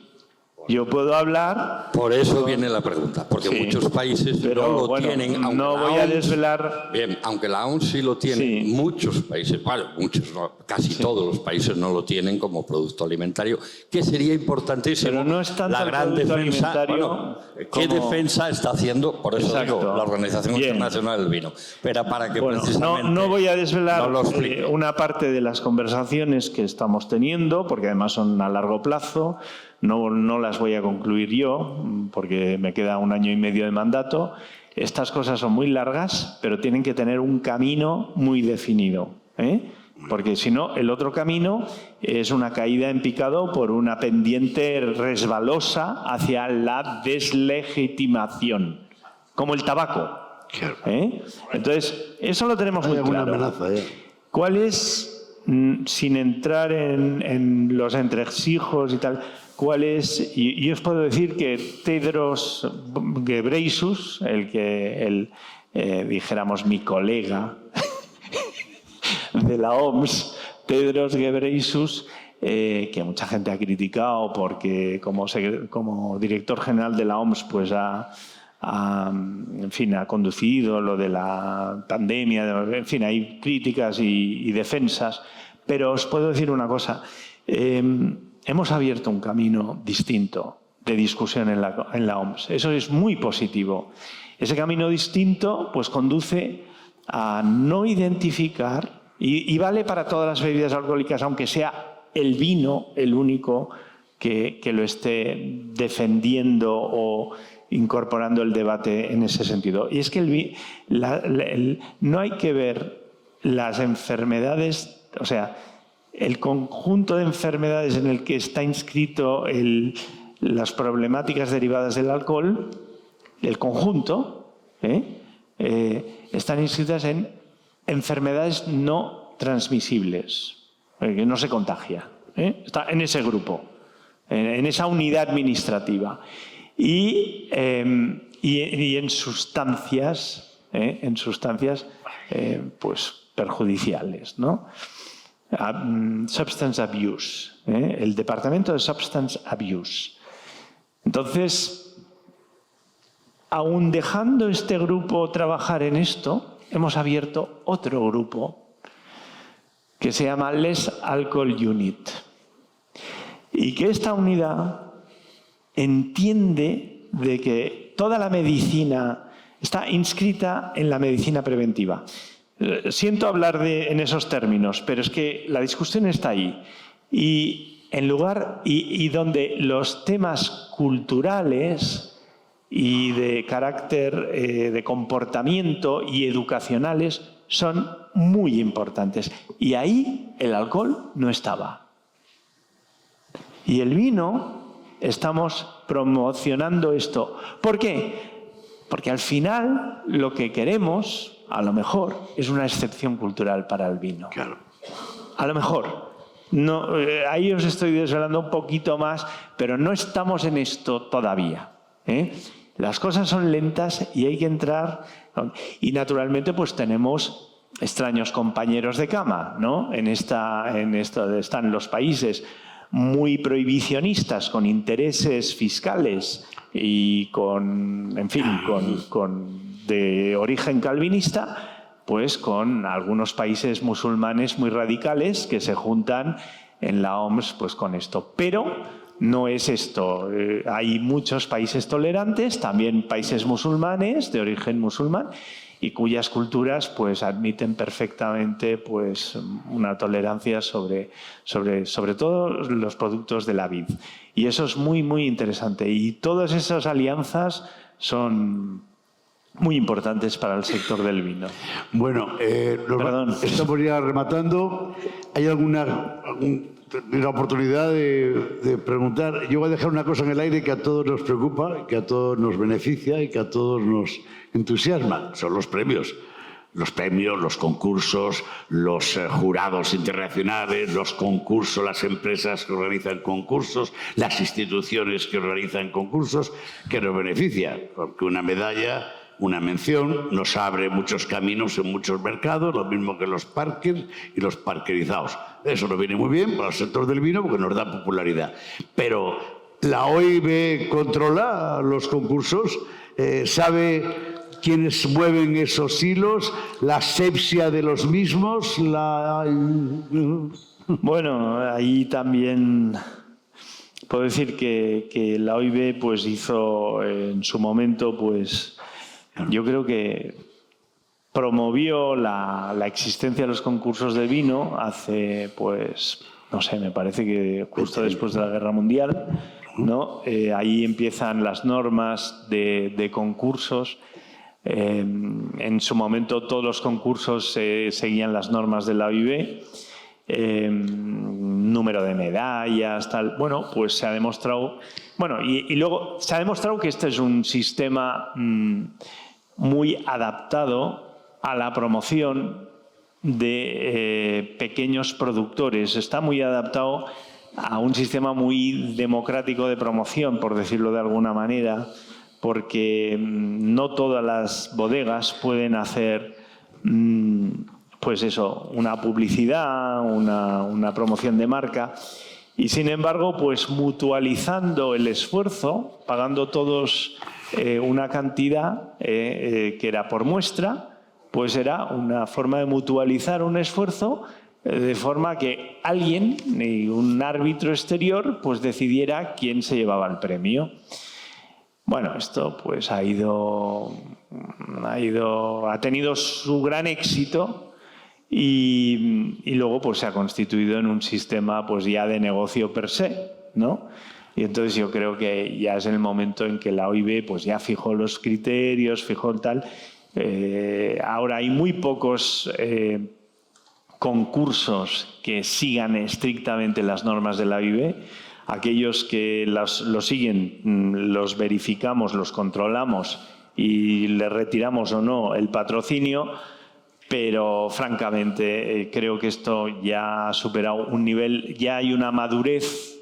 Yo puedo hablar... Por eso viene la pregunta, porque sí, muchos países pero, no lo bueno, tienen. Aunque no voy a desvelar... Bien, aunque la OMS sí lo tiene, sí, muchos países, bueno, muchos no, casi sí, todos los países no lo tienen como producto alimentario, que sería importantísimo. Pero no es tanto la gran el producto defensa. alimentario Bueno, ¿qué defensa está haciendo? Por eso exacto, digo, la Organización bien, Internacional del Vino. Pero para que bueno, precisamente... No voy a desvelar no una parte de las conversaciones que estamos teniendo, porque además son a largo plazo. No las voy a concluir yo, porque me queda 1 año y medio de mandato. Estas cosas son muy largas, pero tienen que tener un camino muy definido, porque si no, el otro camino es una caída en picado por una pendiente resbalosa hacia la deslegitimación, como el tabaco. Entonces, eso lo tenemos muy claro. Amenaza, ¿Cuál es, sin entrar en los entresijos y tal, cuál es? Y os puedo decir que Tedros Ghebreyesus, dijéramos mi colega de la OMS, Tedros Ghebreyesus, que mucha gente ha criticado porque como director general de la OMS pues en fin, ha conducido lo de la pandemia, en fin, hay críticas y defensas, pero os puedo decir una cosa, hemos abierto un camino distinto de discusión en la OMS, eso es muy positivo. Ese camino distinto pues conduce a no identificar, y vale para todas las bebidas alcohólicas, aunque sea el vino el único que lo esté defendiendo o incorporando el debate en ese sentido. Y es que no hay que ver las enfermedades, o sea, el conjunto de enfermedades en el que está inscrito las problemáticas derivadas del alcohol, el conjunto, están inscritas en enfermedades no transmisibles, que no se contagia. Está en ese grupo, en esa unidad administrativa. Y en sustancias, pues perjudiciales, ¿no? Substance abuse, el departamento de substance abuse. Entonces, aun dejando este grupo trabajar en esto, hemos abierto otro grupo que se llama Less Alcohol Unit, y que esta unidad entiende de que toda la medicina está inscrita en la medicina preventiva. Siento hablar en esos términos, pero es que la discusión está ahí. Y donde los temas culturales y de carácter de comportamiento y educacionales son muy importantes. Y ahí el alcohol no estaba. Y el vino, estamos promocionando esto. ¿Por qué? Porque al final lo que queremos, a lo mejor, es una excepción cultural para el vino. Claro. A lo mejor. No, ahí os estoy desvelando un poquito más, pero no estamos en esto todavía. Las cosas son lentas y hay que entrar. Y naturalmente, pues tenemos extraños compañeros de cama, ¿no? En esto están los países muy prohibicionistas, con intereses fiscales y de origen calvinista, pues con algunos países musulmanes muy radicales que se juntan en la OMS pues con esto. Pero no es esto. Hay muchos países tolerantes, también países musulmanes, de origen musulmán, y cuyas culturas pues admiten perfectamente pues una tolerancia sobre todo los productos de la vid. Y eso es muy, muy interesante. Y todas esas alianzas son muy importantes para el sector del vino. Bueno, estamos ya rematando. ¿Hay alguna oportunidad de preguntar? Yo voy a dejar una cosa en el aire que a todos nos preocupa, que a todos nos beneficia y que a todos nos entusiasma. Son los premios. Los premios, los concursos, los jurados internacionales, los concursos, las empresas que organizan concursos, las instituciones que organizan concursos, que nos benefician, porque una medalla una mención, nos abre muchos caminos en muchos mercados, lo mismo que los parkers y los parkerizados. Eso nos viene muy bien para el sector del vino porque nos da popularidad. Pero la OIB controla los concursos, sabe quiénes mueven esos hilos, la asepsia de los mismos, Bueno, ahí también puedo decir que la OIB pues hizo en su momento, pues yo creo que promovió la existencia de los concursos de vino hace, pues, no sé, me parece que justo después de la Guerra Mundial, ¿no? Ahí empiezan las normas de concursos. En su momento todos los concursos seguían las normas de la OIB, número de medallas, tal. Bueno, pues se ha demostrado, bueno, y luego se ha demostrado que este es un sistema muy adaptado a la promoción de pequeños productores. Está muy adaptado a un sistema muy democrático de promoción, por decirlo de alguna manera, porque no todas las bodegas pueden hacer, pues eso, una publicidad, una promoción de marca, y sin embargo, pues mutualizando el esfuerzo, pagando todos una cantidad que era por muestra, pues era una forma de mutualizar un esfuerzo de forma que alguien, un árbitro exterior, pues decidiera quién se llevaba el premio. Bueno, esto pues ha tenido su gran éxito y luego pues se ha constituido en un sistema pues ya de negocio per se, ¿no? Y entonces yo creo que ya es el momento en que la OIB pues ya fijó los criterios, fijó tal. Ahora hay muy pocos concursos que sigan estrictamente las normas de la OIB. Aquellos que los siguen, los verificamos, los controlamos y les retiramos o no el patrocinio, pero francamente creo que esto ya ha superado un nivel, ya hay una madurez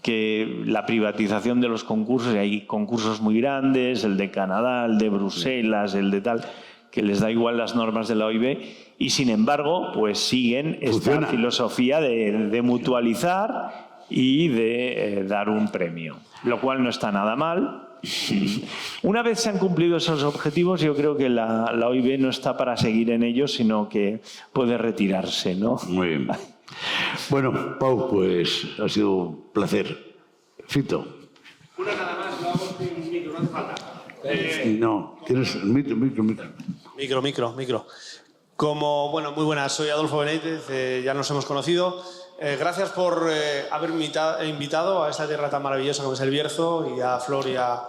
que la privatización de los concursos, y hay concursos muy grandes, el de Canadá, el de Bruselas, el de tal, que les da igual las normas de la OIB y sin embargo pues siguen esta filosofía de mutualizar y de dar un premio, lo cual no está nada mal. Una vez se han cumplido esos objetivos, yo creo que la OIB no está para seguir en ellos, sino que puede retirarse, ¿no? Muy bien. Bueno, Pau, pues ha sido un placer. Fito. Una nada más, lo hago sin micro, no hace falta. No, tienes micro. Micro. Como, bueno, muy buenas, soy Adolfo Benítez, ya nos hemos conocido. Gracias por haberme invitado a esta tierra tan maravillosa como es el Bierzo, y a Flor y a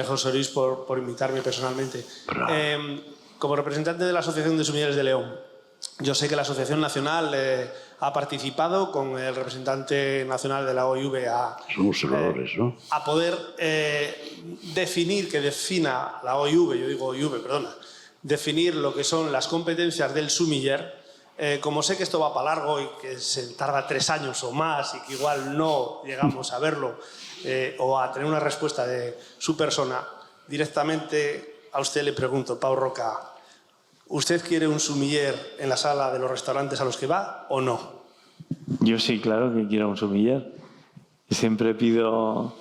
José Luis por invitarme personalmente. Como representante de la Asociación de Sumilleres de León, yo sé que la Asociación Nacional ha participado con el representante nacional de la OIV Son observadores, ¿no? A poder definir, que defina la OIV, yo digo OIV, perdona, definir lo que son las competencias del sumiller. Como sé que esto va para largo y que se tarda 3 años o más y que igual no llegamos a verlo o a tener una respuesta de su persona, directamente a usted le pregunto, Pau Roca, ¿usted quiere un sumiller en la sala de los restaurantes a los que va o no? Yo sí, claro que quiero un sumiller. Siempre pido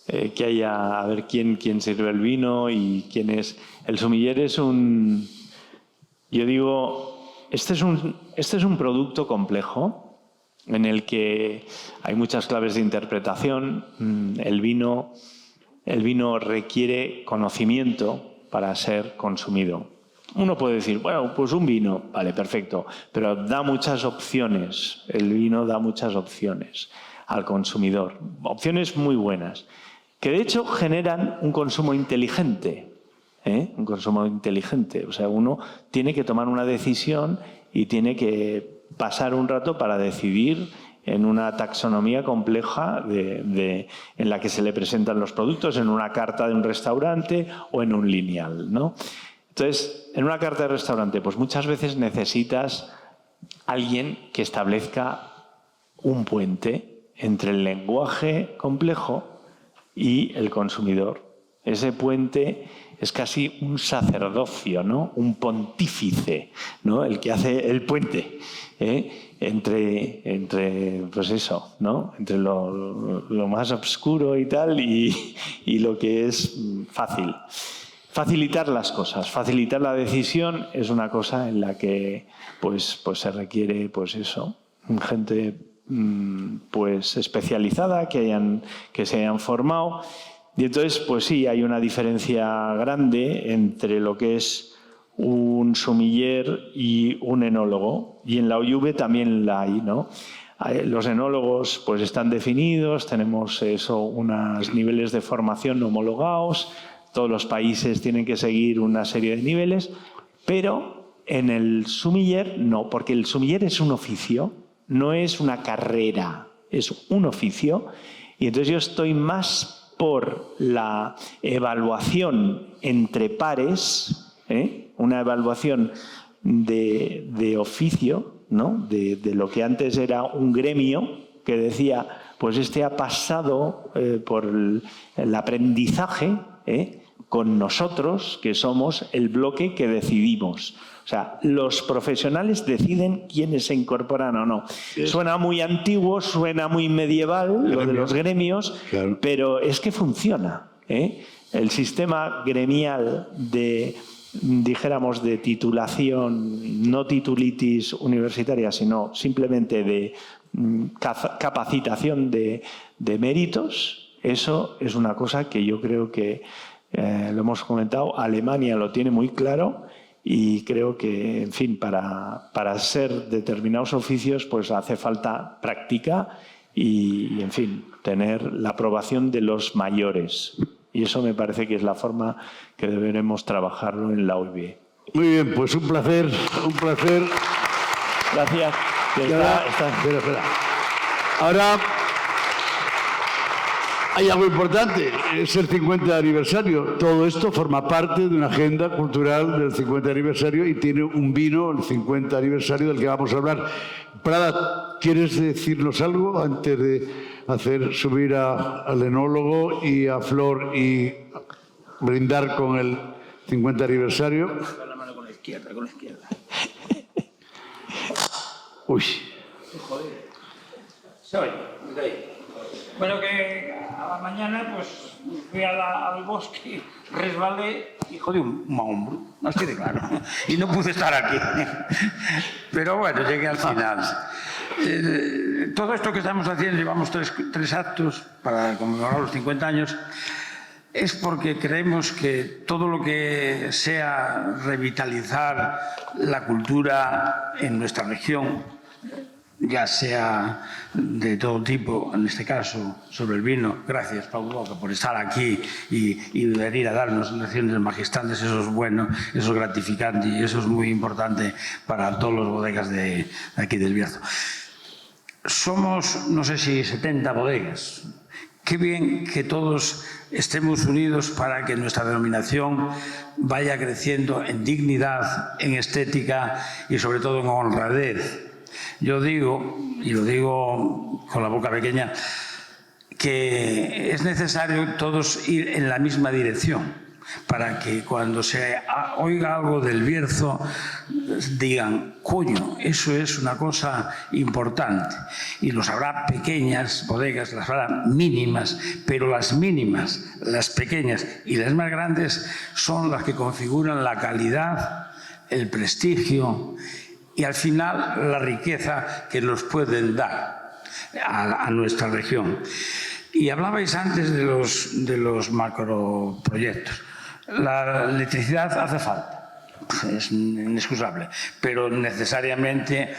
que haya, a ver quién sirve el vino y quién es. El sumiller es un... Yo digo... Este es un producto complejo en el que hay muchas claves de interpretación. El vino requiere conocimiento para ser consumido. Uno puede decir, bueno, pues un vino, vale, perfecto, pero da muchas opciones. El vino da muchas opciones al consumidor, opciones muy buenas, que de hecho generan un consumo inteligente. Un consumo inteligente. O sea, uno tiene que tomar una decisión y tiene que pasar un rato para decidir en una taxonomía compleja en la que se le presentan los productos, en una carta de un restaurante o en un lineal, ¿no? Entonces, en una carta de restaurante, pues muchas veces necesitas alguien que establezca un puente entre el lenguaje complejo y el consumidor. Ese puente es casi un sacerdocio, ¿no? Un pontífice, ¿no? El que hace el puente entre pues eso, ¿no? Entre lo más oscuro y tal y lo que es fácil. Facilitar las cosas, facilitar la decisión es una cosa en la que pues se requiere pues eso, gente pues especializada que se hayan formado. Y entonces, pues sí, hay una diferencia grande entre lo que es un sumiller y un enólogo. Y en la OIV también la hay, ¿no? Los enólogos pues están definidos, tenemos unos niveles de formación homologados, todos los países tienen que seguir una serie de niveles, pero en el sumiller no, porque el sumiller es un oficio, no es una carrera, es un oficio. Y entonces yo estoy más por la evaluación entre pares, una evaluación de oficio, ¿no? De lo que antes era un gremio que decía, pues este ha pasado por el aprendizaje con nosotros, que somos el bloque que decidimos. O sea, los profesionales deciden quiénes se incorporan o no. Yes. Suena muy antiguo, suena muy medieval, lo de los gremios, claro, pero es que funciona. El sistema gremial dijéramos, de titulación, no titulitis universitaria, sino simplemente de capacitación de méritos, eso es una cosa que yo creo que, lo hemos comentado, Alemania lo tiene muy claro. Y creo que, en fin, para ser determinados oficios, pues hace falta práctica y, en fin, tener la aprobación de los mayores. Y eso me parece que es la forma que deberemos trabajarlo en la OIV. Muy bien, pues un placer, un placer. Gracias. Espera. Ahora hay algo importante, es el 50 aniversario. Todo esto forma parte de una agenda cultural del 50 aniversario y tiene un vino, el 50 aniversario, del que vamos a hablar. Prada, ¿quieres decirnos algo antes de hacer subir al enólogo y a Flor y brindar con el 50 aniversario? La mano con la izquierda, Uy. Joder. Soy, bueno, que a la mañana pues fui al bosque, resbalé y jodí un hombro, así de claro, y no pude estar aquí. Pero bueno, llegué al final. Todo esto que estamos haciendo, llevamos tres actos para conmemorar los 50 años, es porque creemos que todo lo que sea revitalizar la cultura en nuestra región, ya sea de todo tipo, en este caso sobre el vino. Gracias, Pau Boca, por estar aquí y venir a darnos lecciones magistrales. Eso es bueno, eso es gratificante y eso es muy importante para todos los bodegas de aquí del Bierzo. Somos, no sé si 70 bodegas. Qué bien que todos estemos unidos para que nuestra denominación vaya creciendo en dignidad, en estética y sobre todo en honradez. Yo digo, y lo digo con la boca pequeña, que es necesario todos ir en la misma dirección para que cuando se oiga algo del Bierzo digan, coño, eso es una cosa importante. Y los habrá pequeñas bodegas, las habrá mínimas, pero las mínimas, las pequeñas y las más grandes son las que configuran la calidad, el prestigio y al final la riqueza que nos pueden dar a nuestra región. Y hablabais antes de los macroproyectos. La electricidad hace falta, es inexcusable, pero necesariamente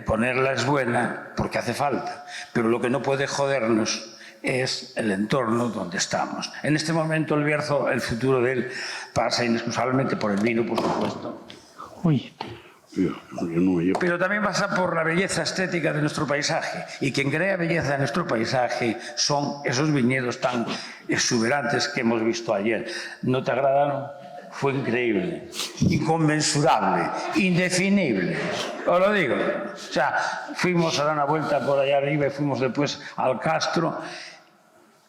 ponerla es buena porque hace falta. Pero lo que no puede jodernos es el entorno donde estamos. En este momento el Bierzo, el futuro de él pasa inexcusablemente por el vino, por supuesto. Uy. Pero también pasa por la belleza estética de nuestro paisaje. Y quien crea belleza en nuestro paisaje son esos viñedos tan exuberantes que hemos visto ayer. ¿No te agradaron? Fue increíble, inconmensurable, indefinible. Os lo digo. O sea, fuimos a dar una vuelta por allá arriba y fuimos después al Castro.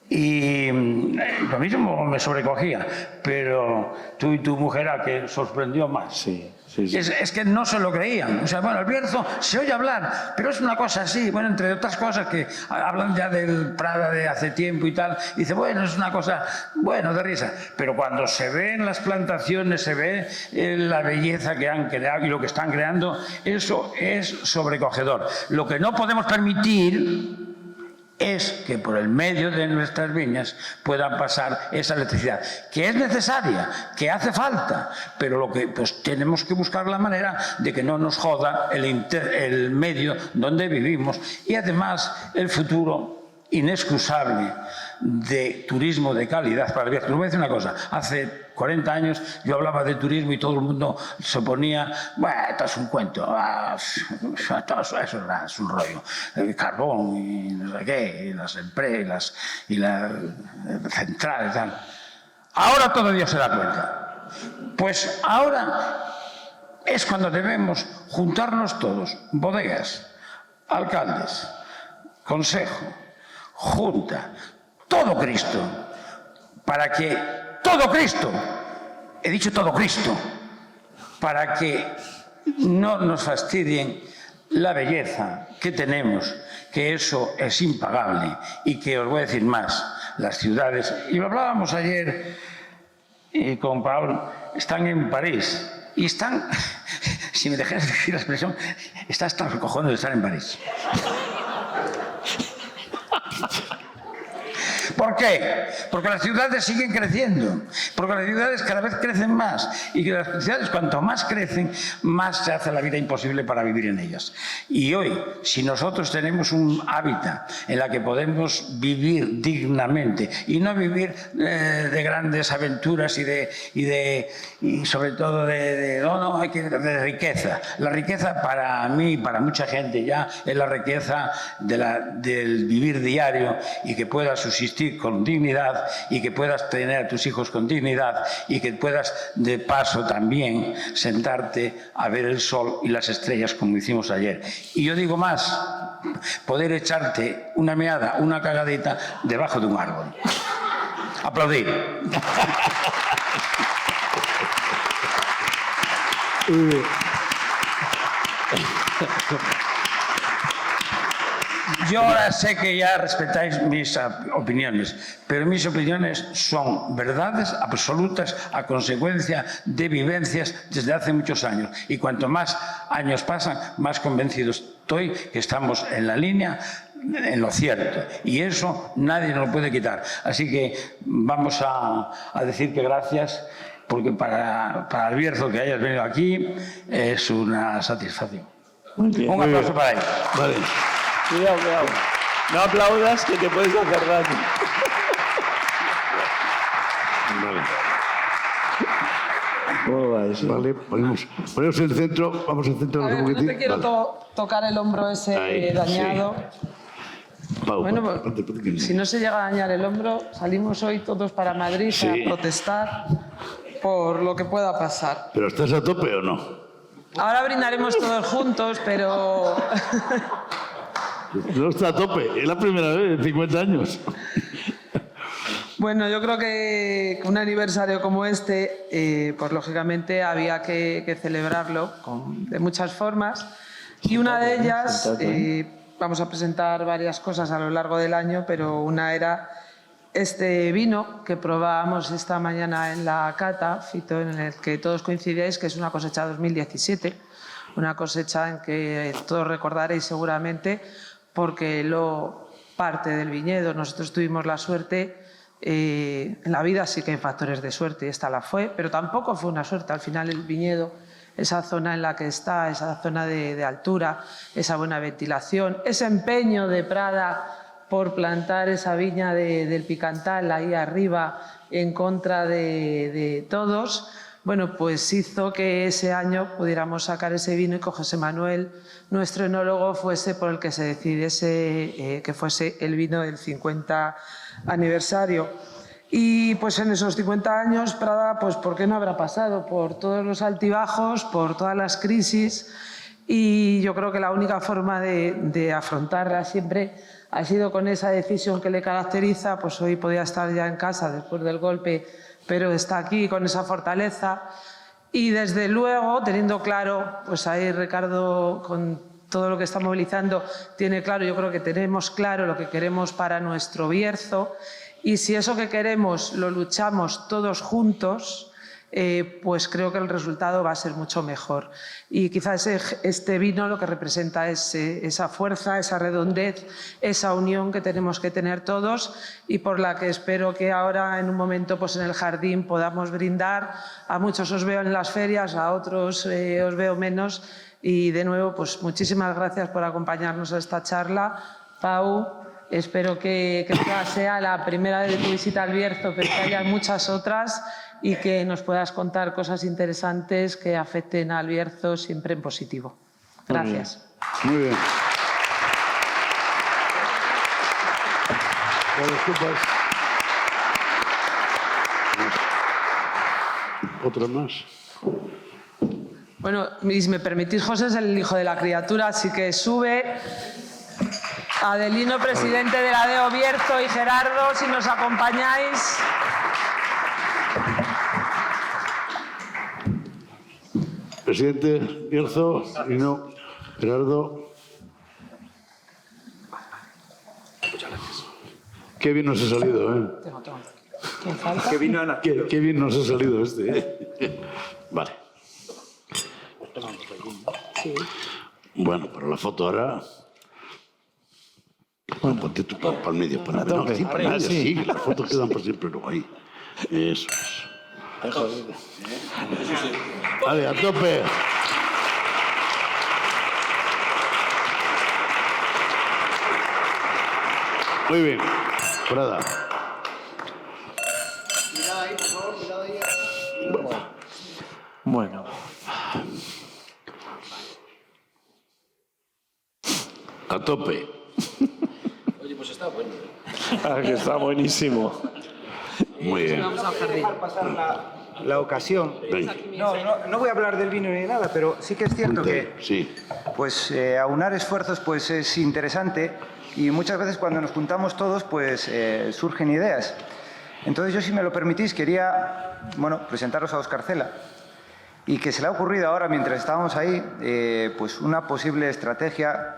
Y lo mismo me sobrecogía, pero tú y tu mujer a que sorprendió más. Sí. Es que no se lo creían. O sea, bueno, el Bierzo se oye hablar, pero es una cosa así, bueno, entre otras cosas que hablan ya del Prada de hace tiempo y tal, y dice, bueno, es una cosa, bueno, de risa. Pero cuando se ven las plantaciones, se ve la belleza que han creado y lo que están creando, eso es sobrecogedor. Lo que no podemos permitir es que por el medio de nuestras viñas pueda pasar esa electricidad, que es necesaria, que hace falta, pero lo que pues tenemos que buscar la manera de que no nos joda el medio donde vivimos y además el futuro inexcusable de turismo de calidad para el viaje. Les voy a decir una cosa, hace 40 años yo hablaba de turismo y todo el mundo se ponía, bueno, esto es un cuento, todo eso es un rollo, el carbón y no sé qué, y las empresas y las centrales y tal. Ahora todo Dios se da cuenta. Pues ahora es cuando debemos juntarnos todos, bodegas, alcaldes, consejo, junta, todo Cristo, para que todo Cristo, he dicho todo Cristo, para que no nos fastidien la belleza que tenemos, que eso es impagable y que os voy a decir más, las ciudades, y lo hablábamos ayer con Paul, están en París y están, si me dejáis decir la expresión, está hasta los cojones de estar en París. ¿Por qué? Porque las ciudades siguen creciendo, porque las ciudades cada vez crecen más y que las ciudades cuanto más crecen, más se hace la vida imposible para vivir en ellas. Y hoy, si nosotros tenemos un hábitat en la que podemos vivir dignamente y no vivir de grandes aventuras y sobre todo de riqueza. La riqueza para mí, para mucha gente ya, es la riqueza del vivir diario y que puedas subsistir con dignidad y que puedas tener a tus hijos con dignidad y que puedas de paso también sentarte a ver el sol y las estrellas como hicimos ayer. Y yo digo más, poder echarte una meada, una cagadita debajo de un árbol. Aplaudir. Yo ahora sé que ya respetáis mis opiniones, pero mis opiniones son verdades absolutas a consecuencia de vivencias desde hace muchos años. Y cuanto más años pasan, más convencido estoy que estamos en la línea, en lo cierto. Y eso nadie nos lo puede quitar. Así que vamos a decir que gracias, porque para el Bierzo que hayas venido aquí es una satisfacción. Un aplauso para él. Vale. Cuidado. No aplaudas que te puedes hacer daño. Vale, ponemos el centro, vamos al centro. A ver, no te quiero tocar el hombro ese ahí, dañado. Sí. Pau, bueno, pues, si no se llega a dañar el hombro, salimos hoy todos para Madrid a protestar por lo que pueda pasar. ¿Pero estás a tope o no? Ahora brindaremos todos juntos, pero... No está a tope, es la primera vez en 50 años. Bueno, yo creo que un aniversario como este, pues lógicamente había que celebrarlo de muchas formas. Y una de ellas, vamos a presentar varias cosas a lo largo del año, pero una era este vino que probábamos esta mañana en la cata, Fito, en el que todos coincidíais que es una cosecha 2017, una cosecha en que todos recordaréis seguramente, porque parte del viñedo. Nosotros tuvimos la suerte, en la vida sí que hay factores de suerte, y esta la fue, pero tampoco fue una suerte. Al final el viñedo, esa zona en la que está, esa zona de altura, esa buena ventilación, ese empeño de Prada por plantar esa viña del Picantal ahí arriba en contra de todos, bueno, pues hizo que ese año pudiéramos sacar ese vino y que José Manuel, nuestro enólogo, fuese por el que se decidiese que fuese el vino del 50 aniversario. Y pues en esos 50 años Prada, pues ¿por qué no habrá pasado? Por todos los altibajos, por todas las crisis y yo creo que la única forma de afrontarla siempre ha sido con esa decisión que le caracteriza. Pues hoy podía estar ya en casa después del golpe, pero está aquí con esa fortaleza y desde luego teniendo claro, pues ahí Ricardo con todo lo que está movilizando tiene claro, yo creo que tenemos claro lo que queremos para nuestro Bierzo, y si eso que queremos lo luchamos todos juntos, pues creo que el resultado va a ser mucho mejor. Y quizás este vino lo que representa es esa fuerza, esa redondez, esa unión que tenemos que tener todos y por la que espero que ahora en un momento pues en el jardín podamos brindar. A muchos os veo en las ferias, a otros os veo menos y de nuevo pues muchísimas gracias por acompañarnos a esta charla. Pau, espero que esta sea la primera de tu visita al Bierzo, pero que haya muchas otras y que nos puedas contar cosas interesantes que afecten al Bierzo siempre en positivo. Gracias. Muy bien. ¿Otra más? Bueno, y si me permitís, José es el hijo de la criatura, así que sube Adelino, presidente de la DEO Bierzo, y Gerardo, si nos acompañáis. Presidente Bierzo, y no, Gerardo. Muchas gracias. Qué bien nos ha salido, ¿eh? ¿Quién falta? Qué bien nos ha salido este, ¿eh? Vale. Sí. Bueno, para la foto ahora... Bueno, ponte tú para el medio. Para el medio. Sí, para el medio, sí, las fotos quedan por siempre luego ahí. Eso es. Vale, a tope. Muy bien. Prada. Mirad ahí, por favor, mirad ahí. Bueno. A tope. Oye, pues está bueno. Que está buenísimo. Muy bien. Vamos al jardín. Pasar la ocasión. Venga. No voy a hablar del vino ni nada, pero sí que es cierto que Sí. pues aunar esfuerzos pues es interesante y muchas veces cuando nos juntamos todos pues surgen ideas. Entonces yo, si me lo permitís, quería presentaros a Óscar Cela y que se le ha ocurrido ahora mientras estábamos ahí pues una posible estrategia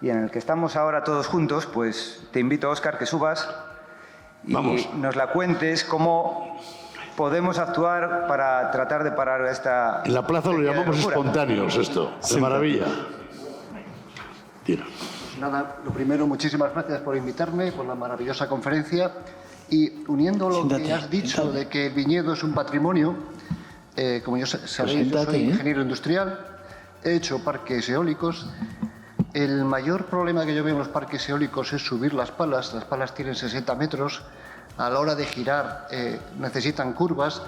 y en el que estamos ahora todos juntos. Pues te invito, Óscar, que subas y nos la cuentes cómo podemos actuar para tratar de parar esta... En la plaza lo llamamos espontáneos esto. De maravilla. Tira. Nada, lo primero, muchísimas gracias por invitarme, por la maravillosa conferencia. Y uniendo lo que has dicho de que el viñedo es un patrimonio, como yo sabéis, yo soy ingeniero industrial, he hecho parques eólicos. El mayor problema que yo veo en los parques eólicos es subir las palas. Las palas tienen 60 metros. A la hora de girar necesitan curvas.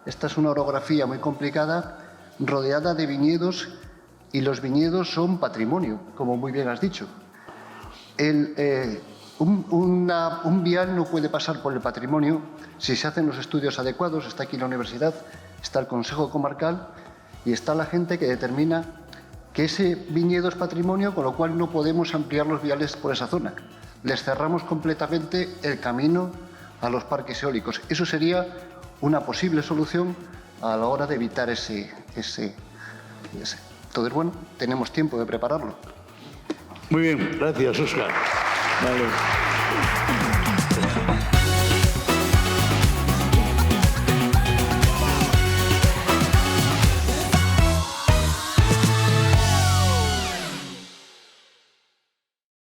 Esta es una orografía muy complicada, rodeada de viñedos, y los viñedos son patrimonio, como muy bien has dicho. Un vial no puede pasar por el patrimonio si se hacen los estudios adecuados. Está aquí la universidad, está el Consejo Comarcal y está la gente que determina que ese viñedo es patrimonio, con lo cual no podemos ampliar los viales por esa zona. Les cerramos completamente el camino a los parques eólicos. Eso sería una posible solución a la hora de evitar ese. Entonces, bueno, tenemos tiempo de prepararlo. Muy bien, gracias, Óscar. Vale.